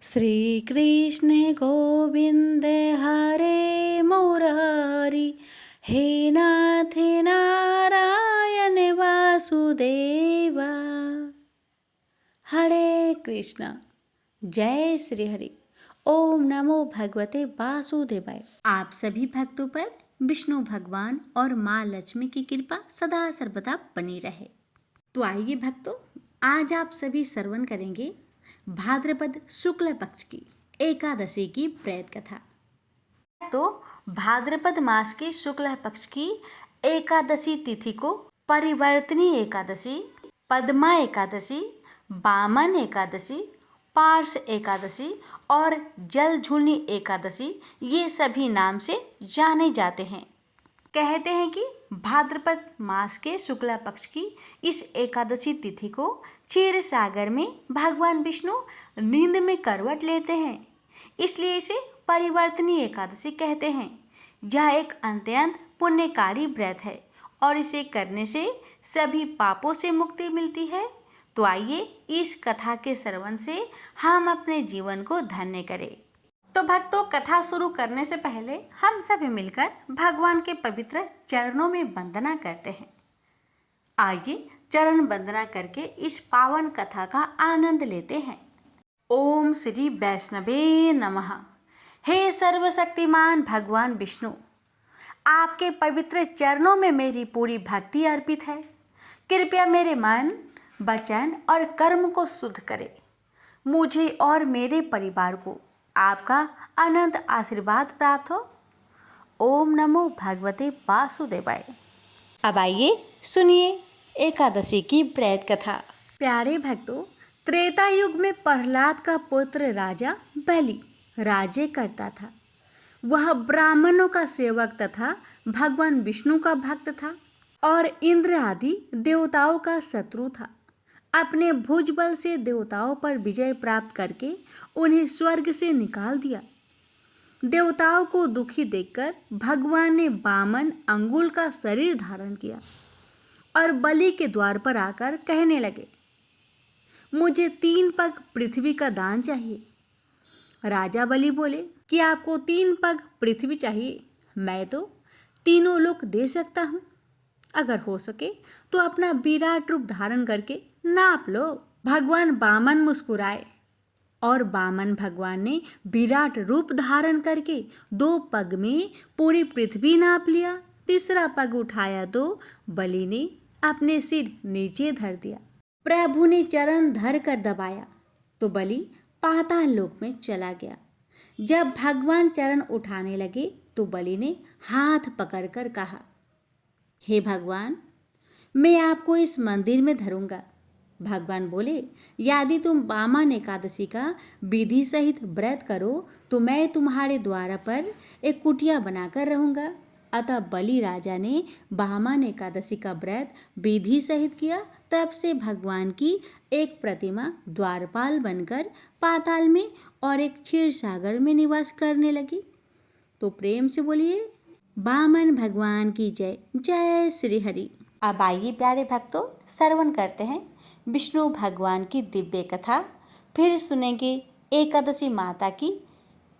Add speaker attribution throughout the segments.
Speaker 1: श्री कृष्ण गोविंद हरे मुरारी, हे नाथ नारायण वासुदेवा। हरे कृष्णा। जय श्री हरि। ओम नमो भगवते वासुदेवाय। आप सभी भक्तों पर विष्णु भगवान और माँ लक्ष्मी की कृपा सदा सर्वदा बनी रहे। तो आइए भक्तों, आज आप सभी श्रवण करेंगे भाद्रपद शुक्ल पक्ष की एकादशी की प्रेत कथा। तो भाद्रपद मास के शुक्ल पक्ष की एकादशी तिथि को परिवर्तनी एकादशी, पद्मा एकादशी, वामन एकादशी, पार्श एकादशी और जल झूलनी एकादशी, ये सभी नाम से जाने जाते हैं। कहते हैं कि भाद्रपद मास के शुक्ला पक्ष की इस एकादशी तिथि को क्षीर सागर में भगवान विष्णु नींद में करवट लेते हैं, इसलिए इसे परिवर्तनी एकादशी कहते हैं। यह एक अत्यंत पुण्यकारी व्रत है और इसे करने से सभी पापों से मुक्ति मिलती है। तो आइए इस कथा के श्रवण से हम अपने जीवन को धन्य करें। तो भक्तों, कथा शुरू करने से पहले हम सभी मिलकर भगवान के पवित्र चरणों में वंदना करते हैं। आइए चरण वंदना करके इस पावन कथा का आनंद लेते हैं। ओम श्री वैष्णवे नमः। हे सर्वशक्तिमान भगवान विष्णु, आपके पवित्र चरणों में मेरी पूरी भक्ति अर्पित है। कृपया मेरे मन, वचन और कर्म को शुद्ध करें। मुझे और मेरे परिवार को आपका अनंत आशीर्वाद प्राप्त हो। ओम नमो भगवते वासुदेवाय। अब आइए सुनिए एकादशी की प्रेत कथा। प्यारे भक्तों, त्रेता युग में प्रहलाद का पुत्र राजा बलि राज्य करता था। वह ब्राह्मणों का सेवक तथा भगवान विष्णु का भक्त था और इंद्र आदि देवताओं का शत्रु था। अपने भुजबल से देवताओं पर विजय प्राप्त करके उन्हें स्वर्ग से निकाल दिया। देवताओं को दुखी देखकर भगवान ने वामन अंगुल का शरीर धारण किया और बलि के द्वार पर आकर कहने लगे, मुझे 3 पग पृथ्वी का दान चाहिए। राजा बलि बोले कि आपको 3 पग पृथ्वी चाहिए, मैं तो तीनों लोक दे सकता हूँ। अगर हो सके तो अपना विराट रूप धारण करके नाप लो। भगवान वामन मुस्कुराए और वामन भगवान ने विराट रूप धारण करके 2 पग में पूरी पृथ्वी नाप लिया। तीसरा पग उठाया तो बलि ने अपने सिर नीचे धर दिया। प्रभु ने चरण धर कर दबाया तो बलि पाताल लोक में चला गया। जब भगवान चरण उठाने लगे तो बलि ने हाथ पकड़कर कहा, हे भगवान, मैं आपको इस मंदिर में धरूंगा। भगवान बोले, यदि तुम वामन एकादशी का विधि सहित व्रत करो तो मैं तुम्हारे द्वार पर एक कुटिया बनाकर रहूंगा। अतः बलि राजा ने वामन एकादशी का व्रत विधि सहित किया। तब से भगवान की एक प्रतिमा द्वारपाल बनकर पाताल में और एक क्षीर सागर में निवास करने लगी। तो प्रेम से बोलिए, वामन भगवान की जय। जय श्री हरि। अब आइए प्यारे भक्तों, श्रवण करते हैं विष्णु भगवान की दिव्य कथा। फिर सुनेंगे एकादशी माता की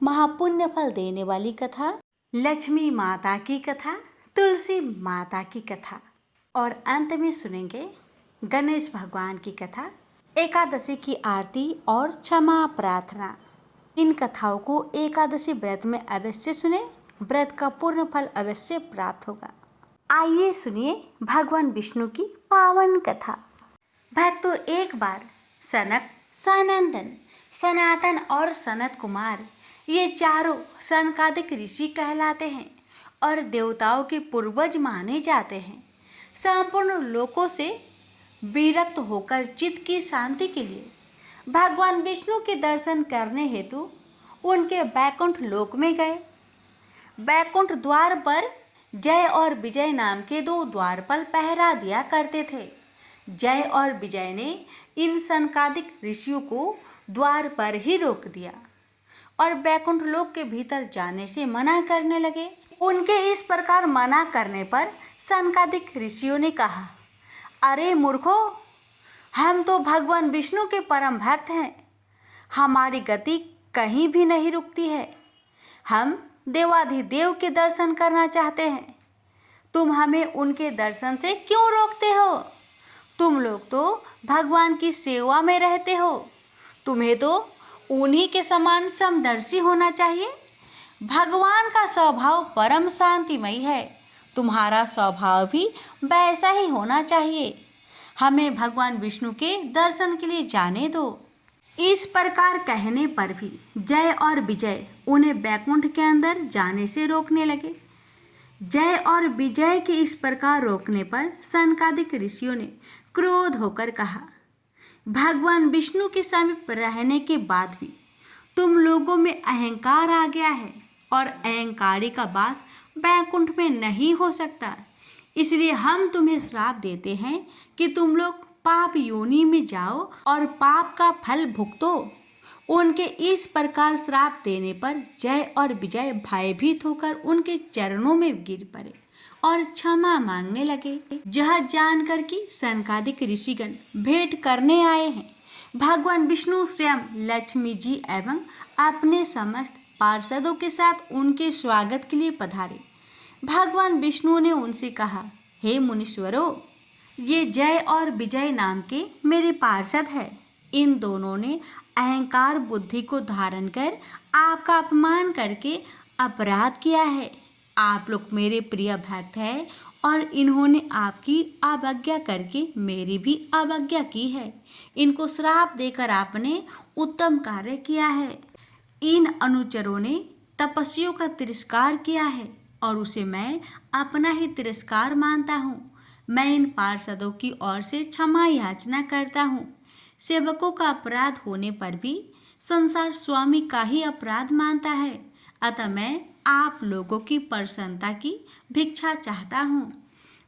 Speaker 1: महापुण्य फल देने वाली कथा, लक्ष्मी माता की कथा, तुलसी माता की कथा और अंत में सुनेंगे गणेश भगवान की कथा, एकादशी की आरती और क्षमा प्रार्थना। इन कथाओं को एकादशी व्रत में अवश्य सुने, व्रत का पूर्ण फल अवश्य प्राप्त होगा। आइए सुनिए भगवान विष्णु की पावन कथा। भक्तों, एक बार सनक, सनंदन, सनातन और सनत कुमार, ये चारों सनकादिक ऋषि कहलाते हैं और देवताओं के पूर्वज माने जाते हैं। संपूर्ण लोकों से विरक्त होकर चित्त की शांति के लिए भगवान विष्णु के दर्शन करने हेतु उनके बैकुंठ लोक में गए। बैकुंठ द्वार पर जय और विजय नाम के 2 द्वारपाल पहरा दिया करते थे। जय और विजय ने इन सनकादिक ऋषियों को द्वार पर ही रोक दिया और बैकुंठ लोक के भीतर जाने से मना करने लगे। उनके इस प्रकार मना करने पर सनकादिक ऋषियों ने कहा, अरे मूर्खों, हम तो भगवान विष्णु के परम भक्त हैं। हमारी गति कहीं भी नहीं रुकती है। हम देवाधिदेव के दर्शन करना चाहते हैं। तुम हमें उनके दर्शन से क्यों रोकते हो? तुम लोग तो भगवान की सेवा में रहते हो। तुम्हें तो उन्हीं के समान समदर्शी होना चाहिए। भगवान का स्वभाव परम शांतिमयी है। तुम्हारा स्वभाव भी वैसा ही होना चाहिए। हमें भगवान विष्णु के दर्शन के लिए जाने दो। इस प्रकार कहने पर भी जय और विजय उन्हें बैकुंठ के अंदर जाने से रोकने लगे। जय और विजय के इस प्रकार रोकने पर सनकादिक ऋषियों ने क्रोध होकर कहा, भगवान विष्णु के समीप रहने के बाद भी तुम लोगों में अहंकार आ गया है और अहंकारी का वास बैकुंठ में नहीं हो सकता। इसलिए हम तुम्हें श्राप देते हैं कि तुम लोग पाप योनि में जाओ और पाप का फल भुगतो। उनके इस प्रकार श्राप देने पर जय और विजय भयभीत होकर उनके चरणों में गिर पड़े और क्षमा मांगने लगे। यह जानकर कि सनकादिक ऋषिगण भेंट करने आए हैं, भगवान विष्णु स्वयं लक्ष्मी जी एवं अपने समस्त पार्षदों के साथ उनके स्वागत के लिए पधारे। भगवान विष्णु ने उनसे कहा, हे मुनीश्वरों, ये जय और विजय नाम के मेरे पार्षद हैं। इन दोनों ने अहंकार बुद्धि को धारण कर आपका अपमान करके अपराध किया है। आप लोग मेरे प्रिय भक्त हैं और इन्होंने आपकी अवज्ञा करके मेरी भी अवज्ञा की है। इनको श्राप देकर आपने उत्तम कार्य किया है। इन अनुचरों ने तपस्वियों का तिरस्कार किया है और उसे मैं अपना ही तिरस्कार मानता हूँ। मैं इन पार्षदों की ओर से क्षमा याचना करता हूँ। सेवकों का अपराध होने पर भी संसार स्वामी का ही अपराध मानता है। अतः मैं आप लोगों की प्रसन्नता की भिक्षा चाहता हूँ।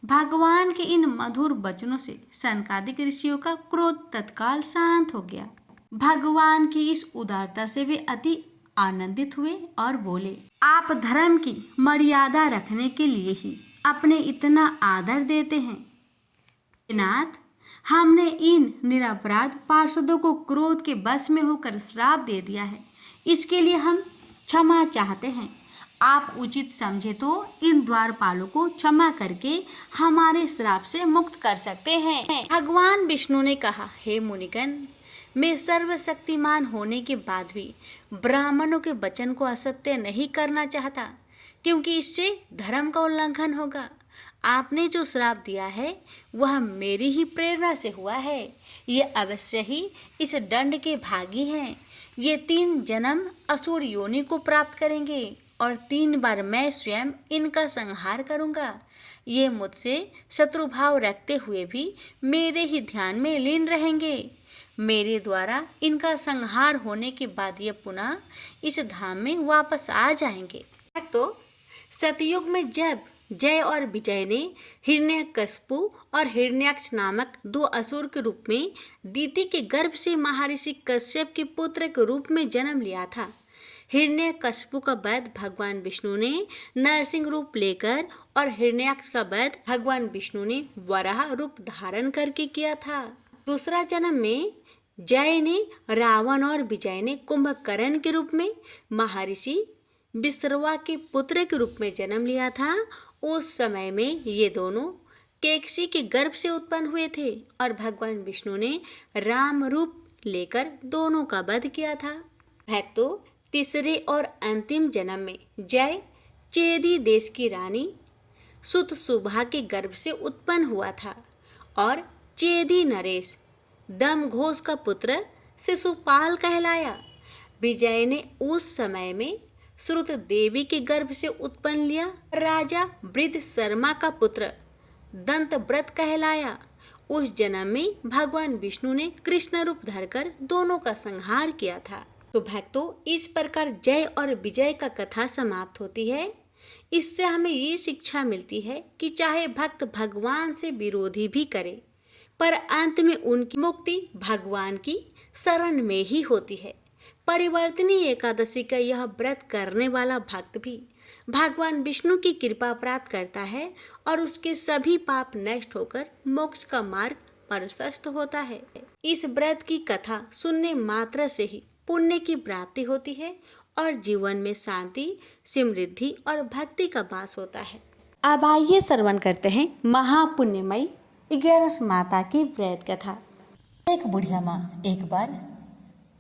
Speaker 1: भगवान के इन मधुर वचनों से सनकादिक ऋषियों का क्रोध तत्काल शांत हो गया। भगवान की इस उदारता से वे अति आनंदित हुए और बोले, आप धर्म की मर्यादा रखने के लिए ही अपने इतना आदर देते हैं। नाथ, हमने इन निरपराध पार्षदों को क्रोध के बस में होकर श्राप दे दिया है। इसके लिए हम क्षमा चाहते हैं। आप उचित समझे तो इन द्वारपालों को क्षमा करके हमारे श्राप से मुक्त कर सकते हैं। भगवान विष्णु ने कहा, हे मुनिगण, मैं सर्वशक्तिमान होने के बाद भी ब्राह्मणों के वचन को असत्य नहीं करना चाहता, क्योंकि इससे धर्म का उल्लंघन होगा। आपने जो श्राप दिया है वह मेरी ही प्रेरणा से हुआ है। ये अवश्य ही इस दंड के भागी हैं। ये 3 जन्म असुर योनि को प्राप्त करेंगे और 3 बार मैं स्वयं इनका संहार करूंगा। ये मुझसे शत्रुभाव रखते हुए भी मेरे ही ध्यान में लीन रहेंगे। मेरे द्वारा इनका संहार होने के बाद ये पुनः इस धाम में वापस आ जाएंगे। तो सतयुग में जब जय और विजय ने हिरण्यकशिपु और हिरण्याक्ष नामक 2 असुर के रूप में दीति के गर्भ से महर्षि कश्यप के पुत्र के रूप में जन्म लिया था। हिरण्यकशिपु का वध भगवान विष्णु ने नरसिंह रूप लेकर और हिरण्याक्ष का वध भगवान विष्णु ने वराह रूप धारण करके किया था। दूसरा जन्म में जय ने रावण और विजय ने कुंभकर्ण के रूप में महर्षि विश्रवा के पुत्र के रूप में जन्म लिया था। उस समय में ये दोनों केकसी के गर्भ से उत्पन्न हुए थे और भगवान विष्णु ने राम रूप लेकर दोनों का वध किया था। भक्तों, तीसरे और अंतिम जन्म में जय चेदी देश की रानी सुत सुभा के गर्भ से उत्पन्न हुआ था और चेदी नरेश दमघोष का पुत्र शिशुपाल कहलाया। विजय ने उस समय में श्रुत देवी के गर्भ से उत्पन्न लिया। राजा वृद्ध शर्मा का पुत्र दंतव्रत कहलाया। उस जन्म में भगवान विष्णु ने कृष्ण रूप धरकर दोनों का संहार किया था। तो भक्तों, इस प्रकार जय और विजय का कथा समाप्त होती है। इससे हमें ये शिक्षा मिलती है कि चाहे भक्त भगवान से विरोधी भी करे, पर अंत में उनकी मुक्ति भगवान की शरण में ही होती है। परिवर्तनी एकादशी का यह व्रत करने वाला भक्त भी भगवान विष्णु की कृपा प्राप्त करता है और उसके सभी पाप नष्ट होकर मोक्ष का मार्ग प्रशस्त होता है। इस व्रत की कथा सुनने मात्र से ही पुण्य की प्राप्ति होती है और जीवन में शांति, समृद्धि और भक्ति का वास होता है। अब आइए श्रवण करते हैं महापुण्यमयी 11 माता की व्रत कथा। एक बुढ़िया माँ एक बार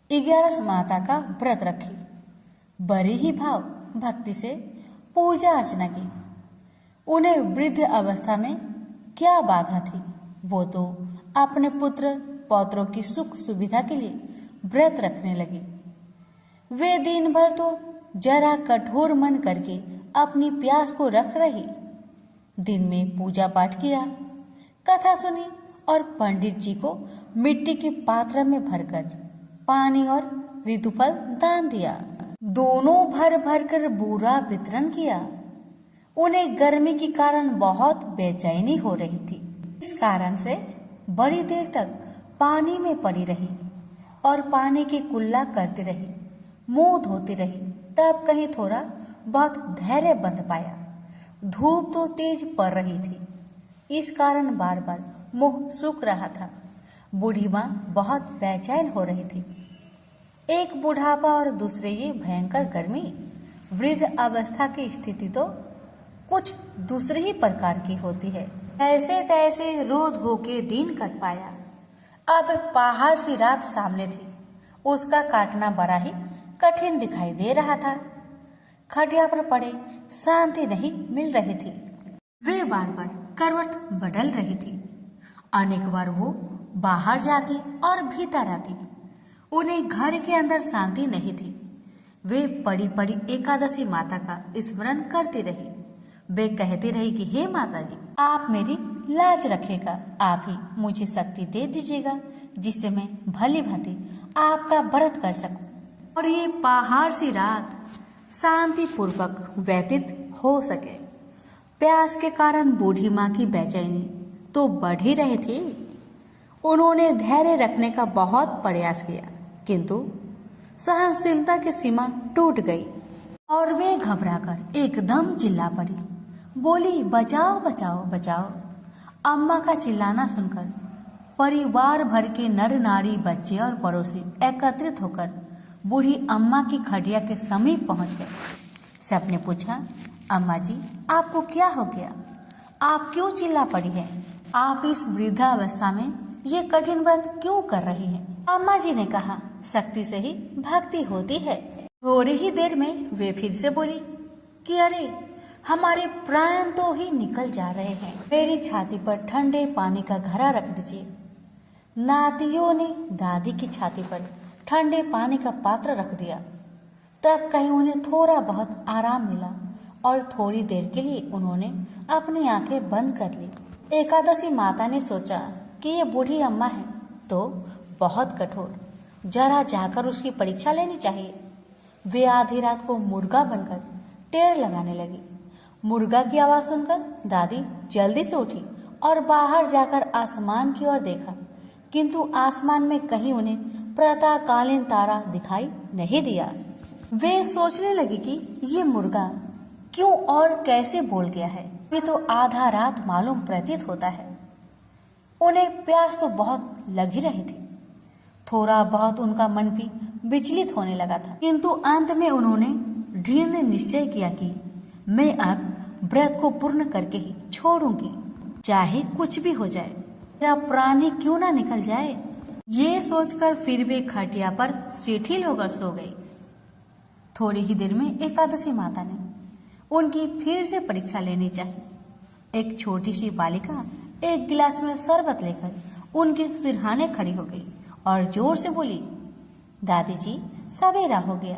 Speaker 1: 11 माता का व्रत रखी। बड़ी ही भाव भक्ति से पूजा अर्चना की। उन्हें वृद्ध अवस्था में क्या बाधा थी, वो तो अपने पुत्र पौत्रों की सुख सुविधा के लिए व्रत रखने लगी। वे दिन भर तो जरा कठोर मन करके अपनी प्यास को रख रही। दिन में पूजा पाठ किया, कथा सुनी और पंडित जी को मिट्टी के पात्र में भरकर पानी और ऋतुफल दान दिया। दोनों भर भर कर बूरा वितरण किया। उन्हें गर्मी के कारण बहुत बेचैनी हो रही थी। इस कारण से बड़ी देर तक पानी में पड़ी रही और पानी की कुल्ला करती रही, मुंह धोती रही। तब कहीं थोड़ा बहुत धैर्य बंध पाया। धूप तो तेज पड़ रही थी, इस कारण बार बार मुंह सूख रहा था। बूढ़ी माँ बहुत बेचैन हो रही थी। एक बुढ़ापा और दूसरे ये भयंकर गर्मी। वृद्ध अवस्था की स्थिति तो कुछ दूसरे ही प्रकार की होती है। ऐसे तैसे रो धो के दिन कट पाया। अब पहाड़ सी रात सामने थी, उसका काटना बड़ा ही कठिन दिखाई दे रहा था। खटिया पर पड़े शांति नहीं मिल रही थी। वे बार बार करवट बदल रही थी। अनेक बार वो बाहर जाती और भीतर आती। उन्हें घर के अंदर शांति नहीं थी। वे पड़ी पड़ी एकादशी माता का स्मरण करती रही। वे कहती रही कि हे माता जी, आप मेरी लाज रखेगा, आप ही मुझे शक्ति दे दीजिएगा जिससे मैं भली भांति आपका व्रत कर सकूं और ये पहाड़ सी रात शांति पूर्वक व्यतीत हो सके। प्यास के कारण बूढ़ी माँ की बेचैनी तो बढ़ ही रही थी। उन्होंने धैर्य रखने का बहुत प्रयास किया, किंतु सहनशीलता की सीमा टूट गई और वे घबराकर एकदम चिल्ला पड़ी। बोली, बचाओ बचाओ बचाओ। अम्मा का चिल्लाना सुनकर परिवार भर के नर नारी, बच्चे और पड़ोसी एकत्रित होकर बूढ़ी अम्मा की खटिया के समीप पहुंच गए। सबने पूछा, अम्मा जी, आपको क्या हो गया? आप क्यों चिल्ला पड़ी हैं? आप इस वृद्धावस्था में ये कठिन व्रत क्यों कर रही हैं? अम्मा जी ने कहा, शक्ति से ही भक्ति होती है। थोड़ी ही देर में वे फिर से बोली कि अरे, हमारे प्राण तो ही निकल जा रहे हैं। मेरी छाती पर ठंडे पानी का घड़ा रख दीजिए। नातियों ने दादी की छाती पर ठंडे पानी का पात्र रख दिया। तब कहीं उन्हें थोड़ा बहुत आराम मिला और थोड़ी देर के लिए उन्होंने अपनी आंखें बंद कर ली। एकादशी माता ने सोचा कि ये बूढ़ी अम्मा है तो बहुत कठोर, जरा जाकर उसकी परीक्षा लेनी चाहिए। वे आधी रात को मुर्गा बनकर टेर लगाने लगी। मुर्गा की आवाज सुनकर दादी जल्दी से उठी और बाहर जाकर आसमान की ओर देखा, किंतु आसमान में कहीं उन्हें प्रातःकालीन तारा दिखाई नहीं दिया। वे सोचने लगी कि ये मुर्गा क्यों और कैसे बोल गया है। ये तो आधा रात मालूम प्रतीत होता है। उन्हें प्यास तो बहुत लग ही रही थी। थोड़ा बहुत उनका मन भी विचलित होने लगा था, किंतु अंत में उन्होंने दृढ़ निश्चय किया कि मैं अब व्रत को पूर्ण करके ही छोड़ूंगी, चाहे कुछ भी हो जाए, मेरा प्राण ही क्यों ना निकल जाए। ये सोचकर फिर वे खटिया पर शिथिल होकर सो गई। थोड़ी ही देर में एकादशी माता ने उनकी फिर से परीक्षा लेनी चाहिए। एक छोटी सी बालिका एक गिलास में शरबत लेकर उनके सिरहाने खड़ी हो गई और जोर से बोली, दादी जी, सवेरा हो गया,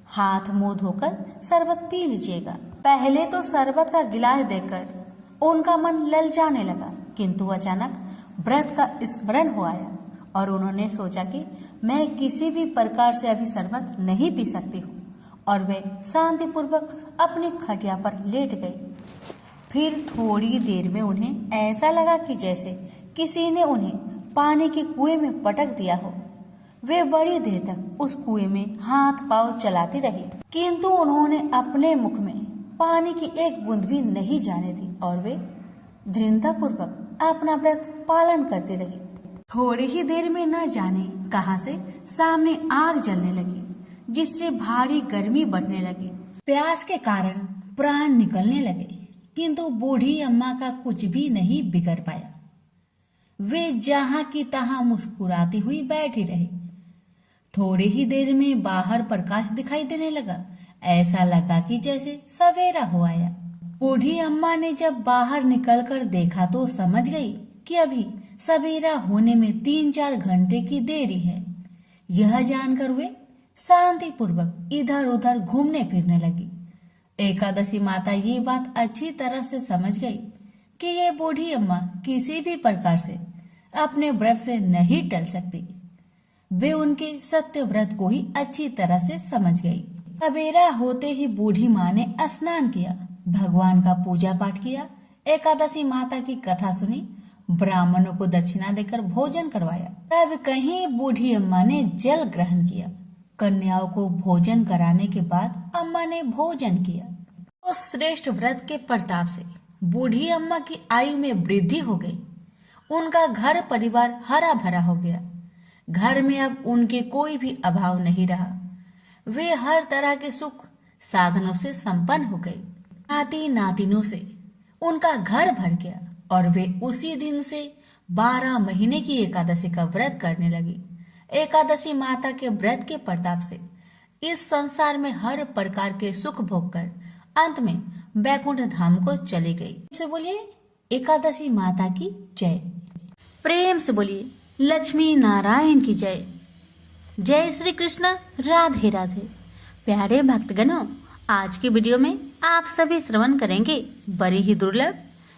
Speaker 1: हाथ मुंह धोकर शरबत पी लीजिएगा। पहले तो शरबत का गिलास देखकर उनका मन ललचाने लगा, किंतु अचानक व्रत का स्मरण हो आया और उन्होंने सोचा कि मैं किसी भी प्रकार से अभी शरबत नहीं पी सकती हूँ, और वे शांतिपूर्वक अपनी खटिया पर लेट गई। फिर थोड़ी देर में उन्हें ऐसा लगा कि जैसे किसी ने उन्हें पानी के कुएं में पटक दिया हो। वे बड़ी देर तक उस कुएं में हाथ पांव चलाती रही, किंतु उन्होंने अपने मुख में पानी की एक बूंद भी नहीं जाने दी और वे दृढ़तापूर्वक अपना व्रत पालन करती रही। थोड़ी ही देर में न जाने कहां से सामने आग जलने लगी, जिससे भारी गर्मी बढ़ने लगी। प्यास के कारण प्राण निकलने लगे, किंतु बूढ़ी अम्मा का कुछ भी नहीं बिगड़ पाया। वे जहां की तहां मुस्कुराती हुई बैठी रही। थोड़ी ही देर में बाहर प्रकाश दिखाई देने लगा। ऐसा लगा कि जैसे सवेरा हो आया। बूढ़ी अम्मा ने जब बाहर निकलकर देखा तो समझ गई कि अभी सवेरा होने में 3-4 घंटे की देरी है। यह जानकर वे शांति पूर्वक इधर उधर घूमने फिरने लगी। एकादशी माता ये बात अच्छी तरह से समझ गई कि ये बूढ़ी अम्मा किसी भी प्रकार से अपने व्रत से नहीं टल सकती। वे उनके सत्य व्रत को ही अच्छी तरह से समझ गई। सवेरा होते ही बूढ़ी माँ ने स्नान किया, भगवान का पूजा पाठ किया, एकादशी माता की कथा सुनी, ब्राह्मणों को दक्षिणा देकर भोजन करवाया। तब कहीं बूढ़ी अम्मा ने जल ग्रहण किया। कन्याओं को भोजन कराने के बाद अम्मा ने भोजन किया। उस श्रेष्ठ व्रत के प्रताप से बूढ़ी अम्मा की आयु में वृद्धि हो गई। उनका घर परिवार हरा भरा हो गया। घर में अब उनके कोई भी अभाव नहीं रहा। वे हर तरह के सुख साधनों से संपन्न हो गई। नाती नातिनों से उनका घर भर गया और वे उसी दिन से 12 महीने की एकादशी का व्रत करने लगी। एकादशी माता के व्रत के प्रताप से इस संसार में हर प्रकार के सुख भोग कर अंत में बैकुंठ धाम को चली गई। से बोलिए एकादशी माता की जय। प्रेम से बोलिए लक्ष्मी नारायण की जय। जय श्री कृष्ण, राधे राधे। प्यारे भक्तगणों, आज की वीडियो में आप सभी श्रवण करेंगे बड़ी ही दुर्लभ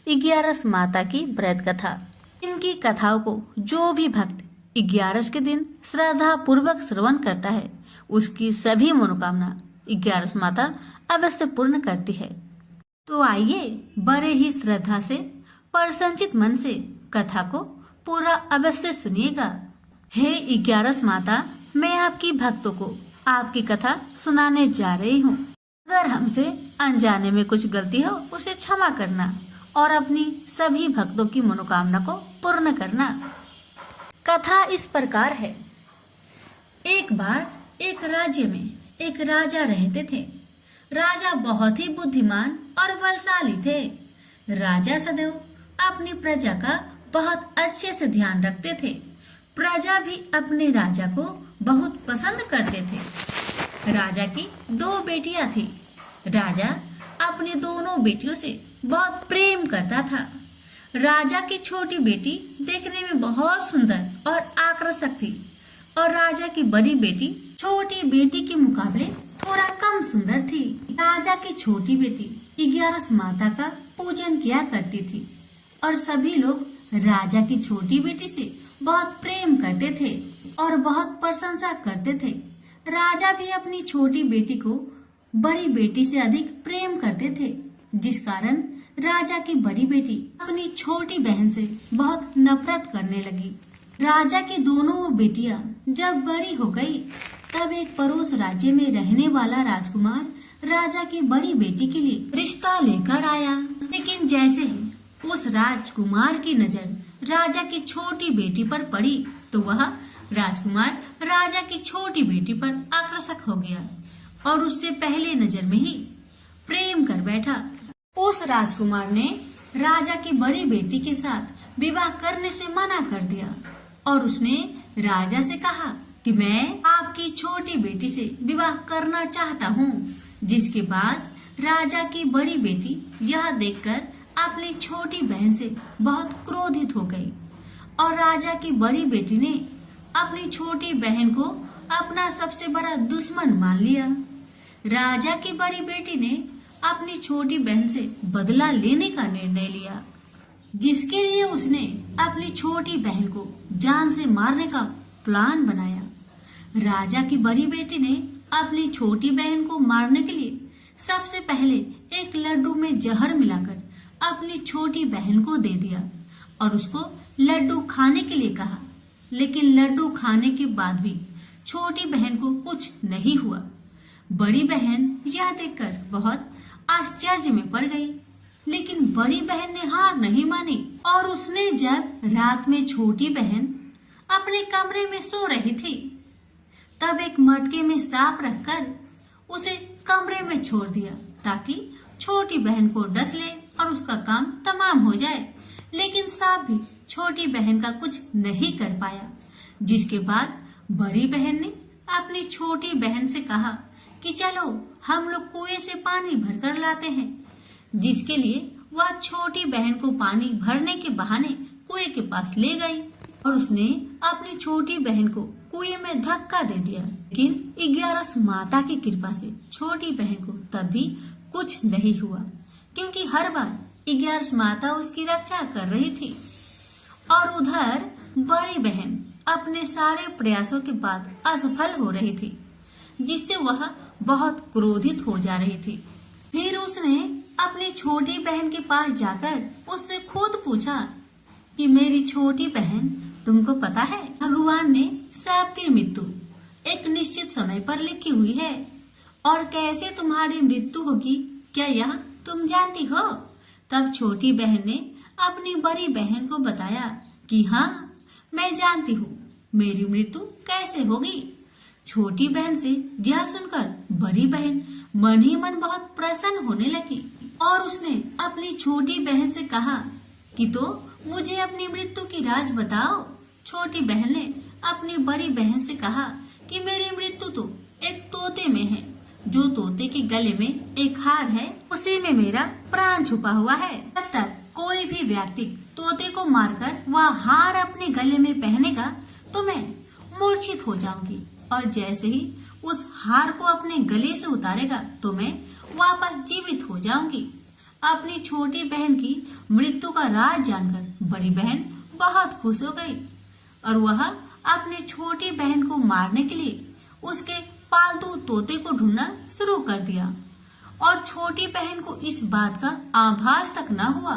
Speaker 1: 11 माता की व्रत कथा। इनकी कथाओं को जो भी भक्त 11 के दिन श्रद्धा पूर्वक श्रवण करता है, उसकी सभी मनोकामना 11 माता अवश्य पूर्ण करती है। तो आइए बड़े ही श्रद्धा से प्रसन्नचित मन से कथा को पूरा अवश्य सुनिएगा। हे 11 माता, मैं आपकी भक्तों को आपकी कथा सुनाने जा रही हूँ। अगर हमसे अनजाने में कुछ गलती हो उसे क्षमा करना और अपनी सभी भक्तों की मनोकामना को पूर्ण करना। कथा इस प्रकार है। एक बार एक राज्य में एक राजा रहते थे। राजा बहुत ही बुद्धिमान और बलशाली थे। राजा सदैव अपनी प्रजा का बहुत अच्छे से ध्यान रखते थे। प्रजा भी अपने राजा को बहुत पसंद करते थे। राजा की 2 बेटियां थी। राजा अपनी दोनों बेटियों से बहुत प्रेम करता था। राजा की छोटी बेटी देखने में बहुत सुंदर और आकर्षक थी और राजा की बड़ी बेटी छोटी बेटी के मुकाबले थोड़ा कम सुंदर थी। राजा की छोटी बेटी 11 माता का पूजन किया करती थी और सभी लोग राजा की छोटी बेटी से बहुत प्रेम करते थे और बहुत प्रशंसा करते थे। राजा भी अपनी छोटी बेटी को बड़ी बेटी से अधिक प्रेम करते थे, जिस कारण राजा की बड़ी बेटी अपनी छोटी बहन से बहुत नफरत करने लगी। राजा की दोनों बेटियां जब बड़ी हो गई, तब एक पड़ोस राज्य में रहने वाला राजकुमार राजा की बड़ी बेटी के लिए रिश्ता लेकर आया। लेकिन जैसे ही उस राजकुमार की नजर राजा की छोटी बेटी पर पड़ी, तो वह राजकुमार राजा की छोटी बेटी पर आकर्षक हो गया और उससे पहले नजर में ही प्रेम कर बैठा। उस राजकुमार ने राजा की बड़ी बेटी के साथ विवाह करने से मना कर दिया और उसने राजा से कहा कि मैं आपकी छोटी बेटी से विवाह करना चाहता हूँ। जिसके बाद राजा की बड़ी बेटी यह देखकर अपनी छोटी बहन से बहुत क्रोधित हो गई और राजा की बड़ी बेटी ने अपनी छोटी बहन को अपना सबसे बड़ा दुश्मन मान लिया। राजा की बड़ी बेटी ने अपनी छोटी बहन से बदला लेने का निर्णय लिया, जिसके लिए उसने अपनी छोटी बहन को जान से मारने का प्लान बनाया। राजा की बड़ी बेटी ने अपनी छोटी बहन को मारने के लिए सबसे पहले एक लड्डू में जहर मिलाकर अपनी छोटी बहन को दे दिया और उसको लड्डू खाने के लिए कहा। लेकिन लड्डू खाने के बाद भी छोटी बहन को कुछ नहीं हुआ। बड़ी बहन यह देखकर बहुत आश्चर्य में पड़ गई, लेकिन बड़ी बहन ने हार नहीं मानी और उसने जब रात में छोटी बहन अपने कमरे में सो रही थी। तब एक मटके में सांप रखकर उसे कमरे में छोड़ दिया ताकि छोटी बहन को डस ले और उसका काम तमाम हो जाए। लेकिन सांप भी छोटी बहन का कुछ नहीं कर पाया। जिसके बाद बड़ी बहन ने अपनी छोटी बहन से कहा कि चलो हम लोग कुएं से पानी भरकर लाते हैं। जिसके लिए वह छोटी बहन को पानी भरने के बहाने कुएं के पास ले गई और उसने अपनी छोटी बहन को कुएं में धक्का दे दिया। लेकिन 11 माता की कृपा से छोटी बहन को तब भी कुछ नहीं हुआ, क्योंकि हर बार 11 माता उसकी रक्षा कर रही थी। और उधर बड़ी बहन अपने सारे प्रयासों के बाद असफल हो रही थी, जिससे वह बहुत क्रोधित हो जा रही थी। फिर उसने अपनी छोटी बहन के पास जाकर उससे खुद पूछा कि मेरी छोटी बहन, तुमको पता है भगवान ने सबकी मृत्यु एक निश्चित समय पर लिखी हुई है, और कैसे तुम्हारी मृत्यु होगी क्या यह तुम जानती हो? तब छोटी बहन ने अपनी बड़ी बहन को बताया कि हाँ, मैं जानती हूँ मेरी मृत्यु कैसे होगी। छोटी बहन से यह सुनकर बड़ी बहन मन ही मन बहुत प्रसन्न होने लगी और उसने अपनी छोटी बहन से कहा कि तो मुझे अपनी मृत्यु की राज बताओ। छोटी बहन ने अपनी बड़ी बहन से कहा कि मेरी मृत्यु तो एक तोते में है। जो तोते के गले में एक हार है, उसी में मेरा प्राण छुपा हुआ है। जब तक कोई भी व्यक्ति तोते को मारकर वह हार अपने गले में पहनेगा तो मैं मूर्छित हो जाऊंगी, और जैसे ही उस हार को अपने गले से उतारेगा तो मैं वापस जीवित हो जाऊंगी। अपनी छोटी बहन की मृत्यु का राज जानकर बड़ी बहन बहुत खुश हो गई और वह अपनी छोटी बहन को मारने के लिए उसके पालतू तोते को ढूंढना शुरू कर दिया। और छोटी बहन को इस बात का आभास तक न हुआ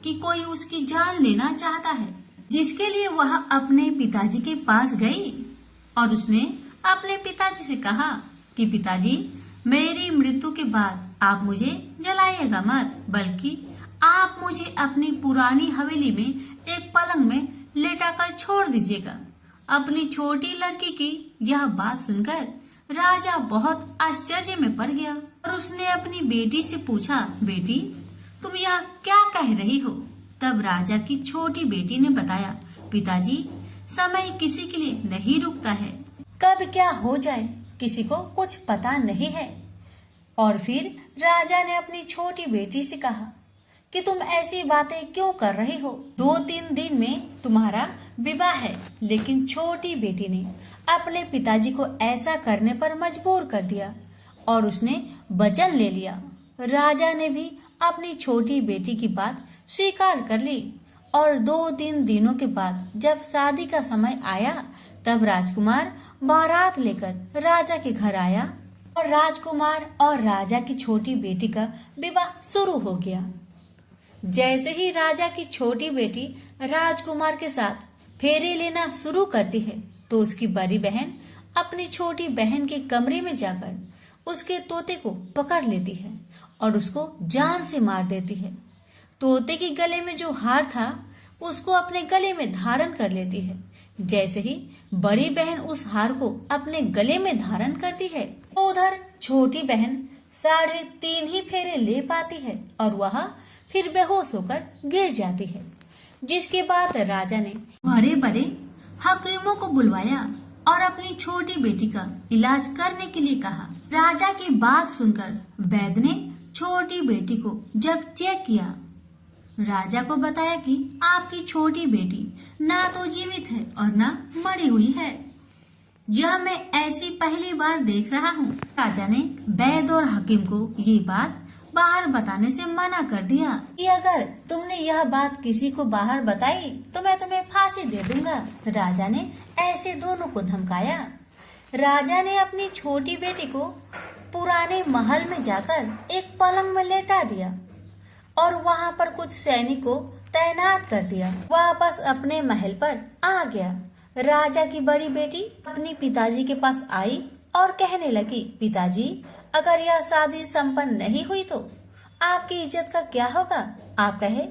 Speaker 1: कि कोई उसकी जान लेना चाहता है, जिसके लिए वह अपने पिताजी के पास गई और उसने अपने पिताजी से कहा कि पिताजी, मेरी मृत्यु के बाद आप मुझे जलाइएगा मत, बल्कि आप मुझे अपनी पुरानी हवेली में एक पलंग में लेटाकर छोड़ दीजिएगा। अपनी छोटी लड़की की यह बात सुनकर राजा बहुत आश्चर्य में पड़ गया और उसने अपनी बेटी से पूछा, बेटी तुम यह क्या कह रही हो? तब राजा की छोटी बेटी ने बताया, पिताजी, समय किसी के लिए नहीं रुकता है, कब क्या हो जाए किसी को कुछ पता नहीं है। और फिर राजा ने अपनी छोटी बेटी से कहा कि तुम ऐसी बातें क्यों कर रही हो? 2-3 दिन में तुम्हारा विवाह है। लेकिन छोटी बेटी ने अपने पिताजी को ऐसा करने पर मजबूर कर दिया और उसने वचन ले लिया। राजा ने भी अपनी छोटी बेटी की बात स्वीकार कर ली और 2-3 दिनों के बाद जब शादी का समय आया तब राजकुमार बारात लेकर राजा के घर आया और राजकुमार और राजा की छोटी बेटी का विवाह शुरू हो गया। जैसे ही राजा की छोटी बेटी राजकुमार के साथ फेरे लेना शुरू करती है तो उसकी बड़ी बहन अपनी छोटी बहन के कमरे में जाकर उसके तोते को पकड़ लेती है और उसको जान से मार देती है। तोते के गले में जो हार था उसको अपने गले में धारण कर लेती है। जैसे ही बड़ी बहन उस हार को अपने गले में धारण करती है तो उधर छोटी बहन 3.5 ही फेरे ले पाती है और वह फिर बेहोश होकर गिर जाती है। जिसके बाद राजा ने बड़े बड़े हकीमों को बुलवाया और अपनी छोटी बेटी का इलाज करने के लिए कहा। राजा की बात सुनकर वैद्य ने छोटी बेटी को जब चेक किया, राजा को बताया कि आपकी छोटी बेटी ना तो जीवित है और ना मरी हुई है। यह मैं ऐसी पहली बार देख रहा हूँ। राजा ने वैद्य और हकीम को ये बात बाहर बताने से मना कर दिया कि अगर तुमने यह बात किसी को बाहर बताई तो मैं तुम्हें फांसी दे दूंगा। राजा ने ऐसे दोनों को धमकाया। राजा ने अपनी छोटी बेटी को पुराने महल में जाकर एक पलंग में लेटा दिया और वहां पर कुछ सैनिक को तैनात कर दिया। वापस अपने महल पर आ गया। राजा की बड़ी बेटी अपने पिताजी के पास आई और कहने लगी, पिताजी, अगर यह शादी संपन्न नहीं हुई तो आपकी इज्जत का क्या होगा? आप कहे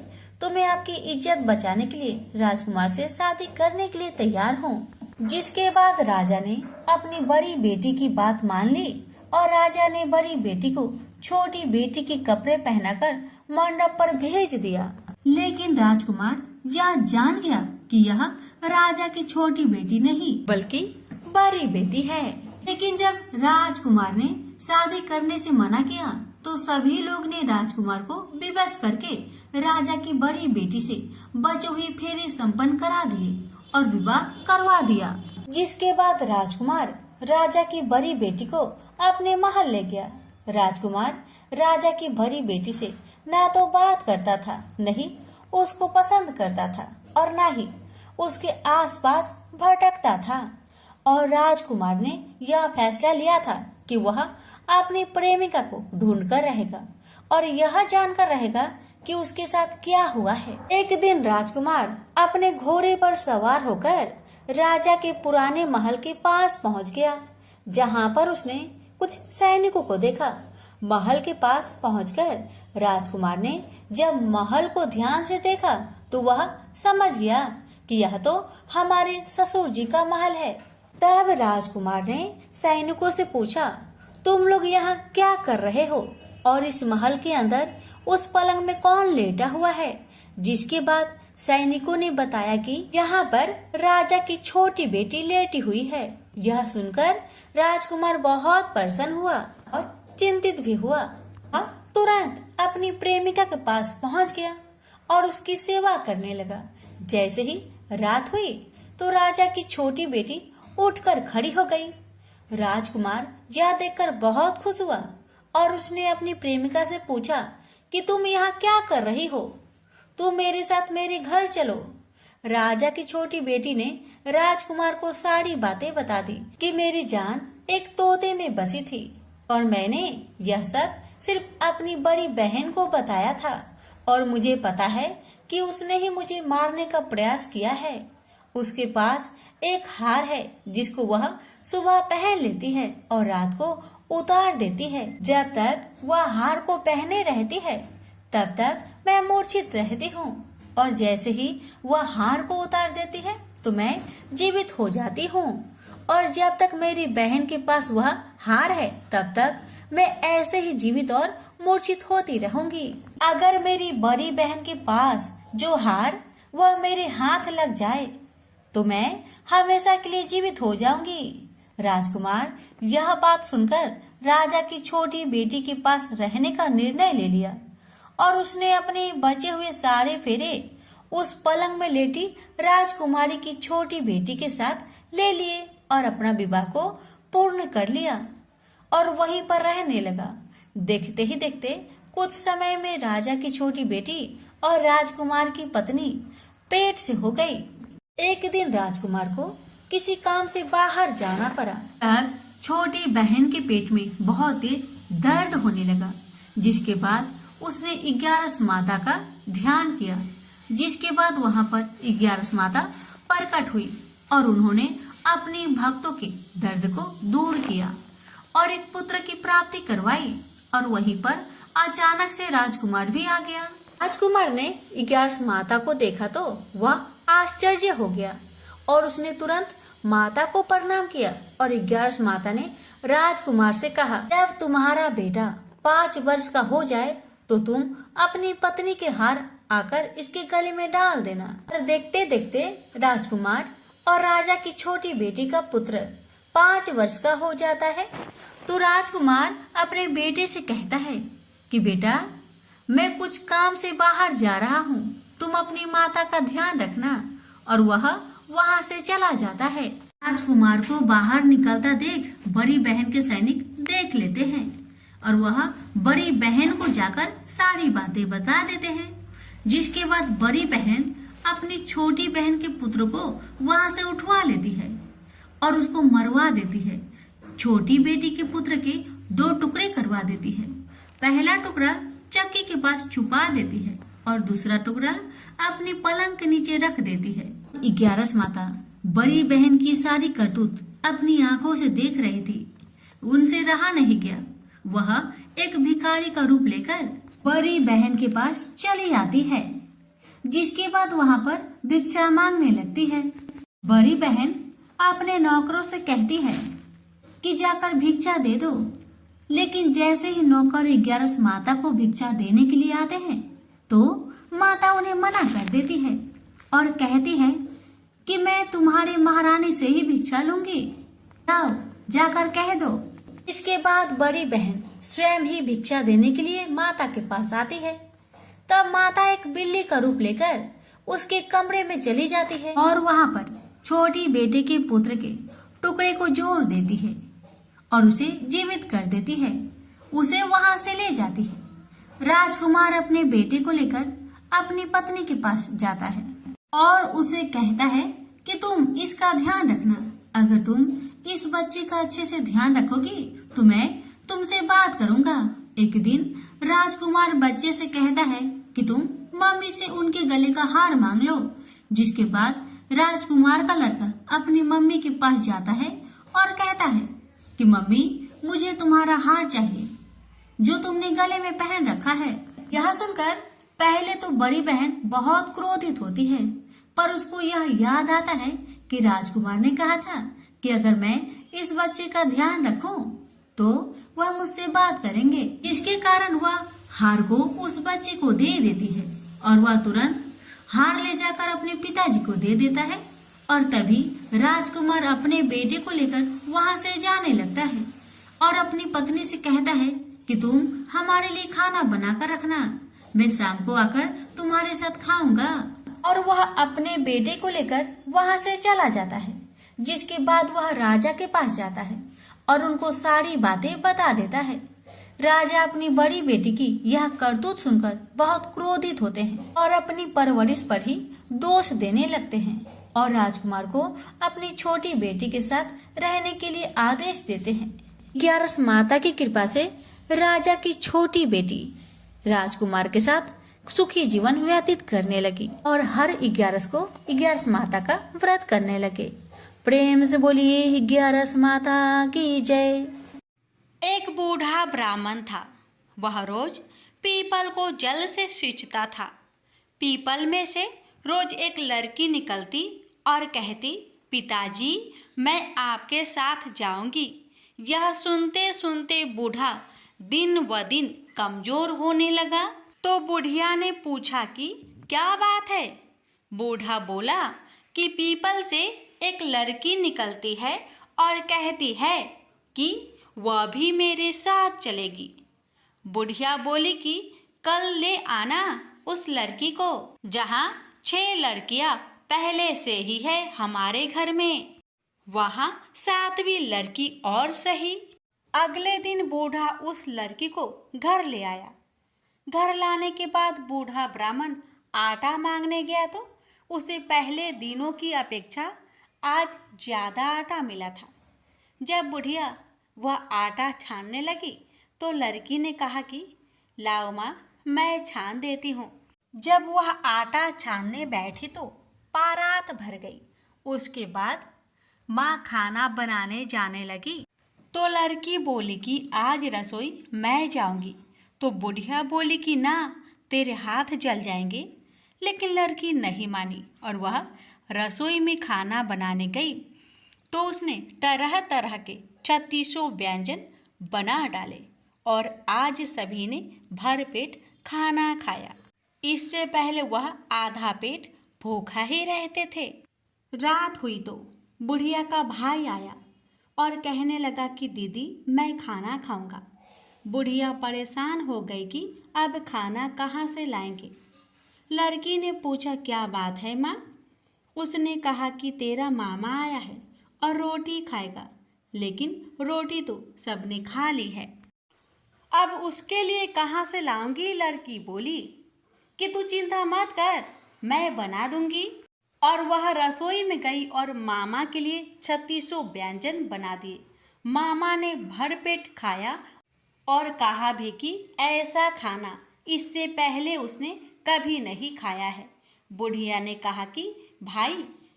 Speaker 1: तो मैं आपकी इज्जत बचाने के लिए राजकुमार से शादी करने के लिए तैयार हूँ। जिसके बाद राजा ने अपनी बड़ी बेटी की बात मान ली और राजा ने बड़ी बेटी को छोटी बेटी के कपड़े पहनाकर मंडप पर भेज दिया। लेकिन राजकुमार यह जान गया कि यह राजा की छोटी बेटी नहीं बल्कि बड़ी बेटी है। लेकिन जब राजकुमार ने शादी करने से मना किया तो सभी लोग ने राजकुमार को विवश करके राजा की बड़ी बेटी से बचे हुए फेरे संपन्न करा दिए और विवाह करवा दिया। जिसके बाद राजकुमार राजा की बड़ी बेटी को अपने महल ले गया। राजकुमार राजा की बड़ी बेटी से ना तो बात करता था, नहीं उसको पसंद करता था और ना ही उसके आसपास भटकता था। और राजकुमार ने यह फैसला लिया था कि वह अपनी प्रेमिका को ढूंढ कर रहेगा और यह जानकर रहेगा कि उसके साथ क्या हुआ है। एक दिन राजकुमार अपने घोड़े पर सवार होकर राजा के पुराने महल के पास पहुंच गया, जहां पर उसने कुछ सैनिकों को देखा। महल के पास पहुंचकर राजकुमार ने जब महल को ध्यान से देखा तो वह समझ गया कि यह तो हमारे ससुर जी का महल है। तब राजकुमार ने सैनिकों से पूछा, तुम लोग यहाँ क्या कर रहे हो और इस महल के अंदर उस पलंग में कौन लेटा हुआ है? जिसके बाद सैनिकों ने बताया कि यहाँ पर राजा की छोटी बेटी लेटी हुई है। यह सुनकर राजकुमार बहुत प्रसन्न हुआ और चिंतित भी हुआ। तुरंत अपनी प्रेमिका के पास पहुँच गया और उसकी सेवा करने लगा। जैसे ही रात हुई तो राजा की छोटी बेटी उठकर खड़ी हो गई। राजकुमार यह देखकर बहुत खुश हुआ और उसने अपनी प्रेमिका से पूछा कि तुम यहाँ क्या कर रही हो? तुम मेरे साथ मेरे घर चलो। राजा की छोटी बेटी ने राजकुमार को सारी बातें बता दी कि मेरी जान एक तोते में बसी थी और मैंने यह सब सिर्फ अपनी बड़ी बहन को बताया था और मुझे पता है कि उसने ही मुझे मारने का प्रयास किया है। उसके पास एक हार है जिसको वह सुबह पहन लेती है और रात को उतार देती है। जब तक वह हार को पहने रहती है तब तक मैं मूर्छित रहती हूँ और जैसे ही वह हार को उतार देती है तो मैं जीवित हो जाती हूँ और जब तक मेरी बहन के पास वह हार है तब तक मैं ऐसे ही जीवित और मूर्छित होती रहूंगी। अगर मेरी बड़ी बहन के पास जो हार वह मेरे हाथ लग जाए तो मैं हमेशा के लिए जीवित हो जाऊंगी। राजकुमार यह बात सुनकर राजा की छोटी बेटी के पास रहने का निर्णय ले लिया और उसने अपने बचे हुए सारे फेरे उस पलंग में लेटी राजकुमारी की छोटी बेटी के साथ ले लिए और अपना विवाह को पूर्ण कर लिया और वहीं पर रहने लगा। देखते ही देखते कुछ समय में राजा की छोटी बेटी और राजकुमार की पत्नी पेट से हो गई। एक दिन राजकुमार को किसी काम से बाहर जाना पड़ा। तब छोटी बहन के पेट में बहुत तेज दर्द होने लगा, जिसके बाद उसने 11 माता का ध्यान किया। जिसके बाद वहां पर 11 माता प्रकट हुई और उन्होंने अपने भक्तों के दर्द को दूर किया और एक पुत्र की प्राप्ति करवाई। और वहीं पर अचानक से राजकुमार भी आ गया। राजकुमार ने 11 माता को देखा तो वह आश्चर्य हो गया और उसने तुरंत माता को प्रणाम किया और 11 माता ने राजकुमार से कहा, जब तुम्हारा बेटा 5 वर्ष का हो जाए तो तुम अपनी पत्नी के हार आकर इसके गले में डाल देना। और देखते देखते राजकुमार और राजा की छोटी बेटी का पुत्र 5 वर्ष का हो जाता है। तो राजकुमार अपने बेटे से कहता है कि बेटा, मैं कुछ काम से बाहर जा रहा हूँ, तुम अपनी माता का ध्यान रखना। और वह वहाँ से चला जाता है। राजकुमार को बाहर निकलता देख बड़ी बहन के सैनिक देख लेते हैं और वह बड़ी बहन को जाकर सारी बातें बता देते हैं। जिसके बाद बड़ी बहन अपनी छोटी बहन के पुत्र को वहाँ से उठवा लेती है और उसको मरवा देती है। छोटी बेटी के पुत्र के 2 टुकड़े करवा देती है। पहला टुकड़ा चक्की के पास छुपा देती है और दूसरा टुकड़ा अपनी पलंग के नीचे रख देती है। 11 माता बड़ी बहन की सारी करतूत अपनी आंखों से देख रही थी। उनसे रहा नहीं गया। वह एक भिखारी का रूप लेकर बड़ी बहन के पास चली आती है। जिसके बाद वहाँ पर भिक्षा मांगने लगती है। बड़ी बहन अपने नौकरों से कहती है कि जाकर भिक्षा दे दो, लेकिन जैसे ही नौकर 11 माता को भिक्षा देने के लिए आते हैं तो माता उन्हें मना कर देती है और कहती है कि मैं तुम्हारे महारानी से ही भिक्षा लूंगी, जाओ जाकर कह दो। इसके बाद बड़ी बहन स्वयं ही भिक्षा देने के लिए माता के पास आती है। तब माता एक बिल्ली का रूप लेकर उसके कमरे में चली जाती है और वहाँ पर छोटी बेटे के पुत्र के टुकड़े को जोड़ देती है और उसे जीवित कर देती है। उसे वहाँ से ले जाती है। राजकुमार अपने बेटे को लेकर अपनी पत्नी के पास जाता है और उसे कहता है कि तुम इसका ध्यान रखना। अगर तुम इस बच्चे का अच्छे से ध्यान रखोगी तो मैं तुमसे बात करूंगा। एक दिन राजकुमार बच्चे से कहता है कि तुम मम्मी से उनके गले का हार मांग लो। जिसके बाद राजकुमार का लड़का अपनी मम्मी के पास जाता है और कहता है कि मम्मी, मुझे तुम्हारा हार चाहिए जो तुमने गले में पहन रखा है। यह सुनकर पहले तो बड़ी बहन बहुत क्रोधित होती है, पर उसको यह याद आता है कि राजकुमार ने कहा था कि अगर मैं इस बच्चे का ध्यान रखूं तो वह मुझसे बात करेंगे। इसके कारण वह हार को उस बच्चे को दे देती है और वह तुरंत हार ले जाकर अपने पिताजी को दे देता है और तभी राजकुमार अपने बेटे को लेकर वहां से जाने लगता है और अपनी पत्नी से कहता है कि तुम हमारे लिए खाना बनाकर रखना, मैं शाम को आकर तुम्हारे साथ खाऊंगा। और वह अपने बेटे को लेकर वहां से चला जाता है। जिसके बाद वह राजा के पास जाता है और उनको सारी बातें बता देता है। राजा अपनी बड़ी बेटी की यह करतूत सुनकर बहुत क्रोधित होते हैं और अपनी परवरिश पर ही दोष देने लगते हैं और राजकुमार को अपनी छोटी बेटी के साथ रहने के लिए आदेश देते हैं। 11 माता की कृपा से राजा की छोटी बेटी राजकुमार के साथ सुखी जीवन व्यतीत करने लगी और हर 11 को 11 माता का व्रत करने लगे। प्रेम से बोलिए 11 माता की जय। एक बूढ़ा ब्राह्मण था। वह रोज पीपल को जल से सींचता था। पीपल में से रोज एक लड़की निकलती और कहती, पिताजी, मैं आपके साथ जाऊंगी। यह सुनते सुनते बूढ़ा दिन व दिन कमजोर होने लगा। तो बुढ़िया ने पूछा कि क्या बात है। बूढ़ा बोला कि पीपल से एक लड़की निकलती है और कहती है कि वह भी मेरे साथ चलेगी। बुढ़िया बोली कि कल ले आना उस लड़की को, जहाँ 6 लड़कियां पहले से ही है हमारे घर में, वहाँ 7वीं लड़की और सही। अगले दिन बूढ़ा उस लड़की को घर ले आया। घर लाने के बाद बूढ़ा ब्राह्मण आटा मांगने गया तो उसे पहले दिनों की अपेक्षा आज ज्यादा आटा मिला था। जब बुढ़िया वह आटा छानने लगी तो लड़की ने कहा कि लाओ माँ, मैं छान देती हूँ। जब वह आटा छानने बैठी तो पारात भर गई। उसके बाद माँ खाना बनाने जाने लगी तो लड़की बोली कि आज रसोई मैं जाऊंगी। तो बुढ़िया बोली कि ना, तेरे हाथ जल जाएंगे। लेकिन लड़की नहीं मानी और वह रसोई में खाना बनाने गई तो उसने तरह तरह के 36 व्यंजन बना डाले और आज सभी ने भरपेट खाना खाया। इससे पहले वह आधा पेट भूखा ही रहते थे। रात हुई तो बुढ़िया का भाई आया और कहने लगा कि दीदी, मैं खाना खाऊंगा। बुढ़िया परेशान हो गई कि अब खाना कहाँ से लाएंगे। लड़की ने पूछा, क्या बात है माँ। उसने कहा कि तेरा मामा आया है और रोटी खाएगा, लेकिन रोटी तो सबने खा ली है, अब उसके लिए कहाँ से लाऊंगी। लड़की बोली कि तू चिंता मत कर, मैं बना दूंगी। और वह रसोई में गई और मामा के लिए 36 व्यंजन बना दिए। मामा ने भरपेट खाया और कहा भी कि ऐसा खाना इससे पहले उसने कभी नहीं खाया है। बुढ़िया ने कहा कि भाई,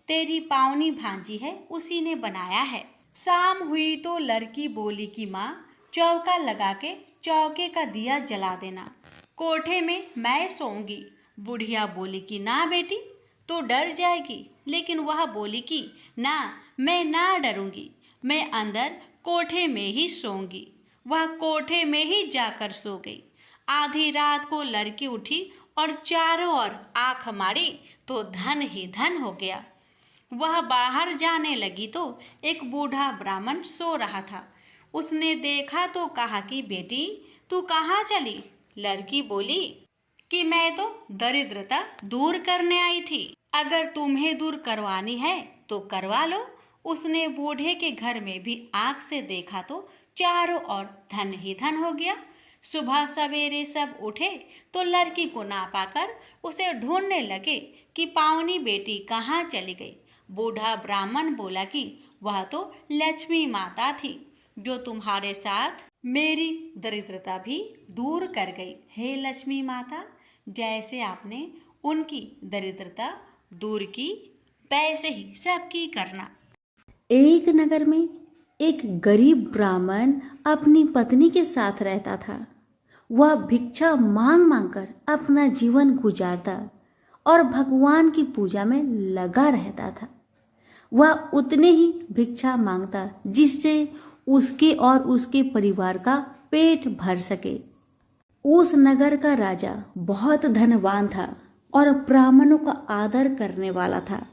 Speaker 1: तेरी पावनी भांजी है, उसी ने बनाया है। शाम हुई तो लड़की बोली कि माँ, चौका लगा के चौके का दिया जला देना, कोठे में मैं सोऊंगी बुढ़िया बोली कि ना बेटी, तो डर जाएगी। लेकिन वह बोली कि ना, मैं ना डरूंगी, मैं अंदर कोठे में ही सोऊंगी। वह कोठे में ही जाकर सो गई। आधी रात को लड़की उठी और चारों ओर आंख मारी तो धन ही धन हो गया। वह बाहर जाने लगी तो एक बूढ़ा ब्राह्मण सो रहा था। उसने देखा तो कहा कि बेटी, तू कहाँ चली? लड़की बोली कि मैं तो दरिद्रता दूर करने आई थी, अगर तुम्हें दूर करवानी है तो करवा लो। उसने बूढ़े के घर में भी आंख से देखा तो चारों ओर धन ही धन हो गया। सुबह सवेरे सब उठे तो लड़की को ना पाकर उसे ढूंढने लगे कि पावनी बेटी कहाँ चली गई। बूढ़ा ब्राह्मण बोला कि वह तो लक्ष्मी माता थी, जो तुम्हारे साथ मेरी दरिद्रता भी दूर कर गई। हे लक्ष्मी माता, जैसे आपने उनकी दरिद्रता दूर की, वैसे ही सबकी करना। एक नगर में एक गरीब ब्राह्मण अपनी पत्नी के साथ रहता था। वह भिक्षा मांग मांग कर अपना जीवन गुजारता और भगवान की पूजा में लगा रहता था। वह उतने ही भिक्षा मांगता जिससे उसके और उसके परिवार का पेट भर सके। उस नगर का राजा बहुत धनवान था और ब्राह्मणों का आदर करने वाला था।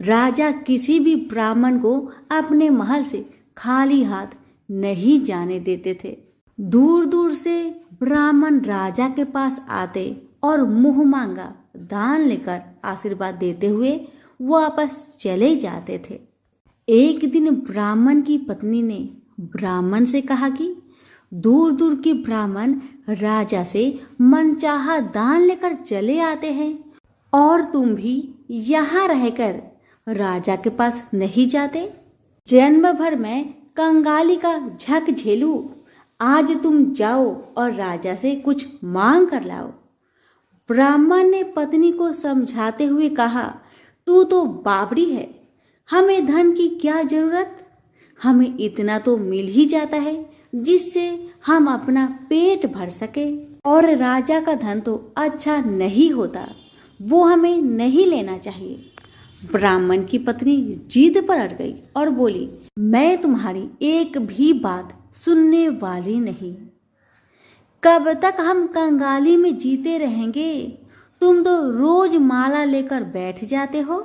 Speaker 1: राजा किसी भी ब्राह्मण को अपने महल से खाली हाथ नहीं जाने देते थे। दूर दूर से ब्राह्मण राजा के पास आते और मुंह मांगा दान लेकर आशीर्वाद देते हुए वापस चले जाते थे। एक दिन ब्राह्मण की पत्नी ने ब्राह्मण से कहा कि दूर दूर के ब्राह्मण राजा से मनचाहा दान लेकर चले आते हैं और तुम भी यहाँ रहकर राजा के पास नहीं जाते। जन्म भर मैं कंगाली का झक झेलूं, आज तुम जाओ और राजा से कुछ मांग कर लाओ। ब्राह्मण ने पत्नी को समझाते हुए कहा, तू तो बावड़ी है, हमें धन की क्या जरूरत? हमें इतना तो मिल ही जाता है जिससे हम अपना पेट भर सके, और राजा का धन तो अच्छा नहीं होता, वो हमें नहीं लेना चाहिए। ब्राह्मण की पत्नी जिद पर अड़ गई और बोली, मैं तुम्हारी एक भी बात सुनने वाली नहीं। कब तक हम कंगाली में जीते रहेंगे? तुम तो रोज माला लेकर बैठ जाते हो।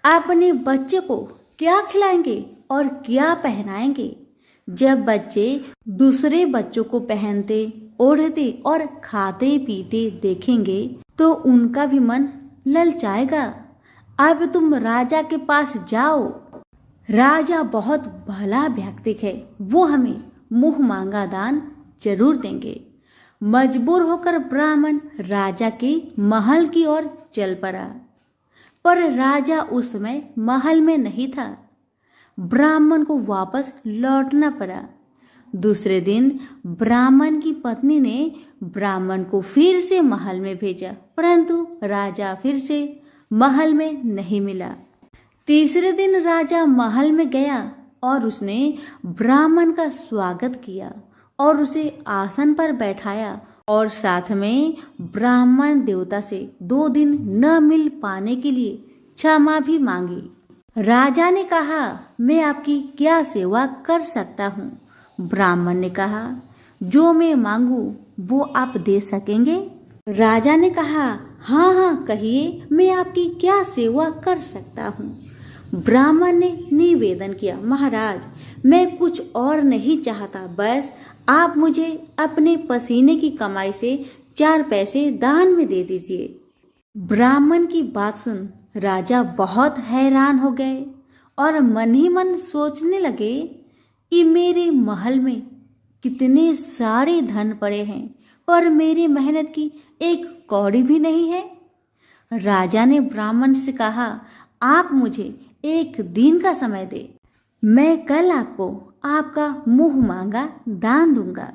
Speaker 1: अपने बच्चे को क्या खिलाएंगे और क्या पहनाएंगे? जब बच्चे दूसरे बच्चों को पहनते, ओढ़ते और खाते पीते देखेंगे तो उनका भी मन ललचाएगा। अब तुम राजा के पास जाओ। राजा बहुत भला व्यक्ति है, वो हमें मुंह मांगा दान जरूर देंगे। मजबूर होकर ब्राह्मण राजा के महल की ओर चल पड़ा, पर राजा उस समय महल में नहीं था। ब्राह्मण को वापस लौटना पड़ा। दूसरे दिन ब्राह्मण की पत्नी ने ब्राह्मण को फिर से महल में भेजा, परंतु राजा फिर से महल में नहीं मिला। तीसरे दिन राजा महल में गया और उसने ब्राह्मण का स्वागत किया और उसे आसन पर बैठाया और साथ में ब्राह्मण देवता से 2 दिन न मिल पाने के लिए क्षमा भी मांगी। राजा ने कहा, मैं आपकी क्या सेवा कर सकता हूँ? ब्राह्मण ने कहा, जो मैं मांगू वो आप दे सकेंगे? राजा ने कहा, हाँ हाँ कहिए, मैं आपकी क्या सेवा कर सकता हूँ? ब्राह्मण ने निवेदन किया, महाराज मैं कुछ और नहीं चाहता, बस आप मुझे अपने पसीने की कमाई से 4 पैसे दान में दे दीजिए। ब्राह्मण की बात सुन राजा बहुत हैरान हो गए और मन ही मन सोचने लगे कि मेरे महल में कितने सारे धन पड़े हैं, पर मेरी मेहनत की एक कौड़ी भी नहीं है। राजा ने ब्राह्मण से कहा, आप मुझे 1 दिन का समय दे, मैं कल आपको आपका मुंह मांगा दान दूंगा।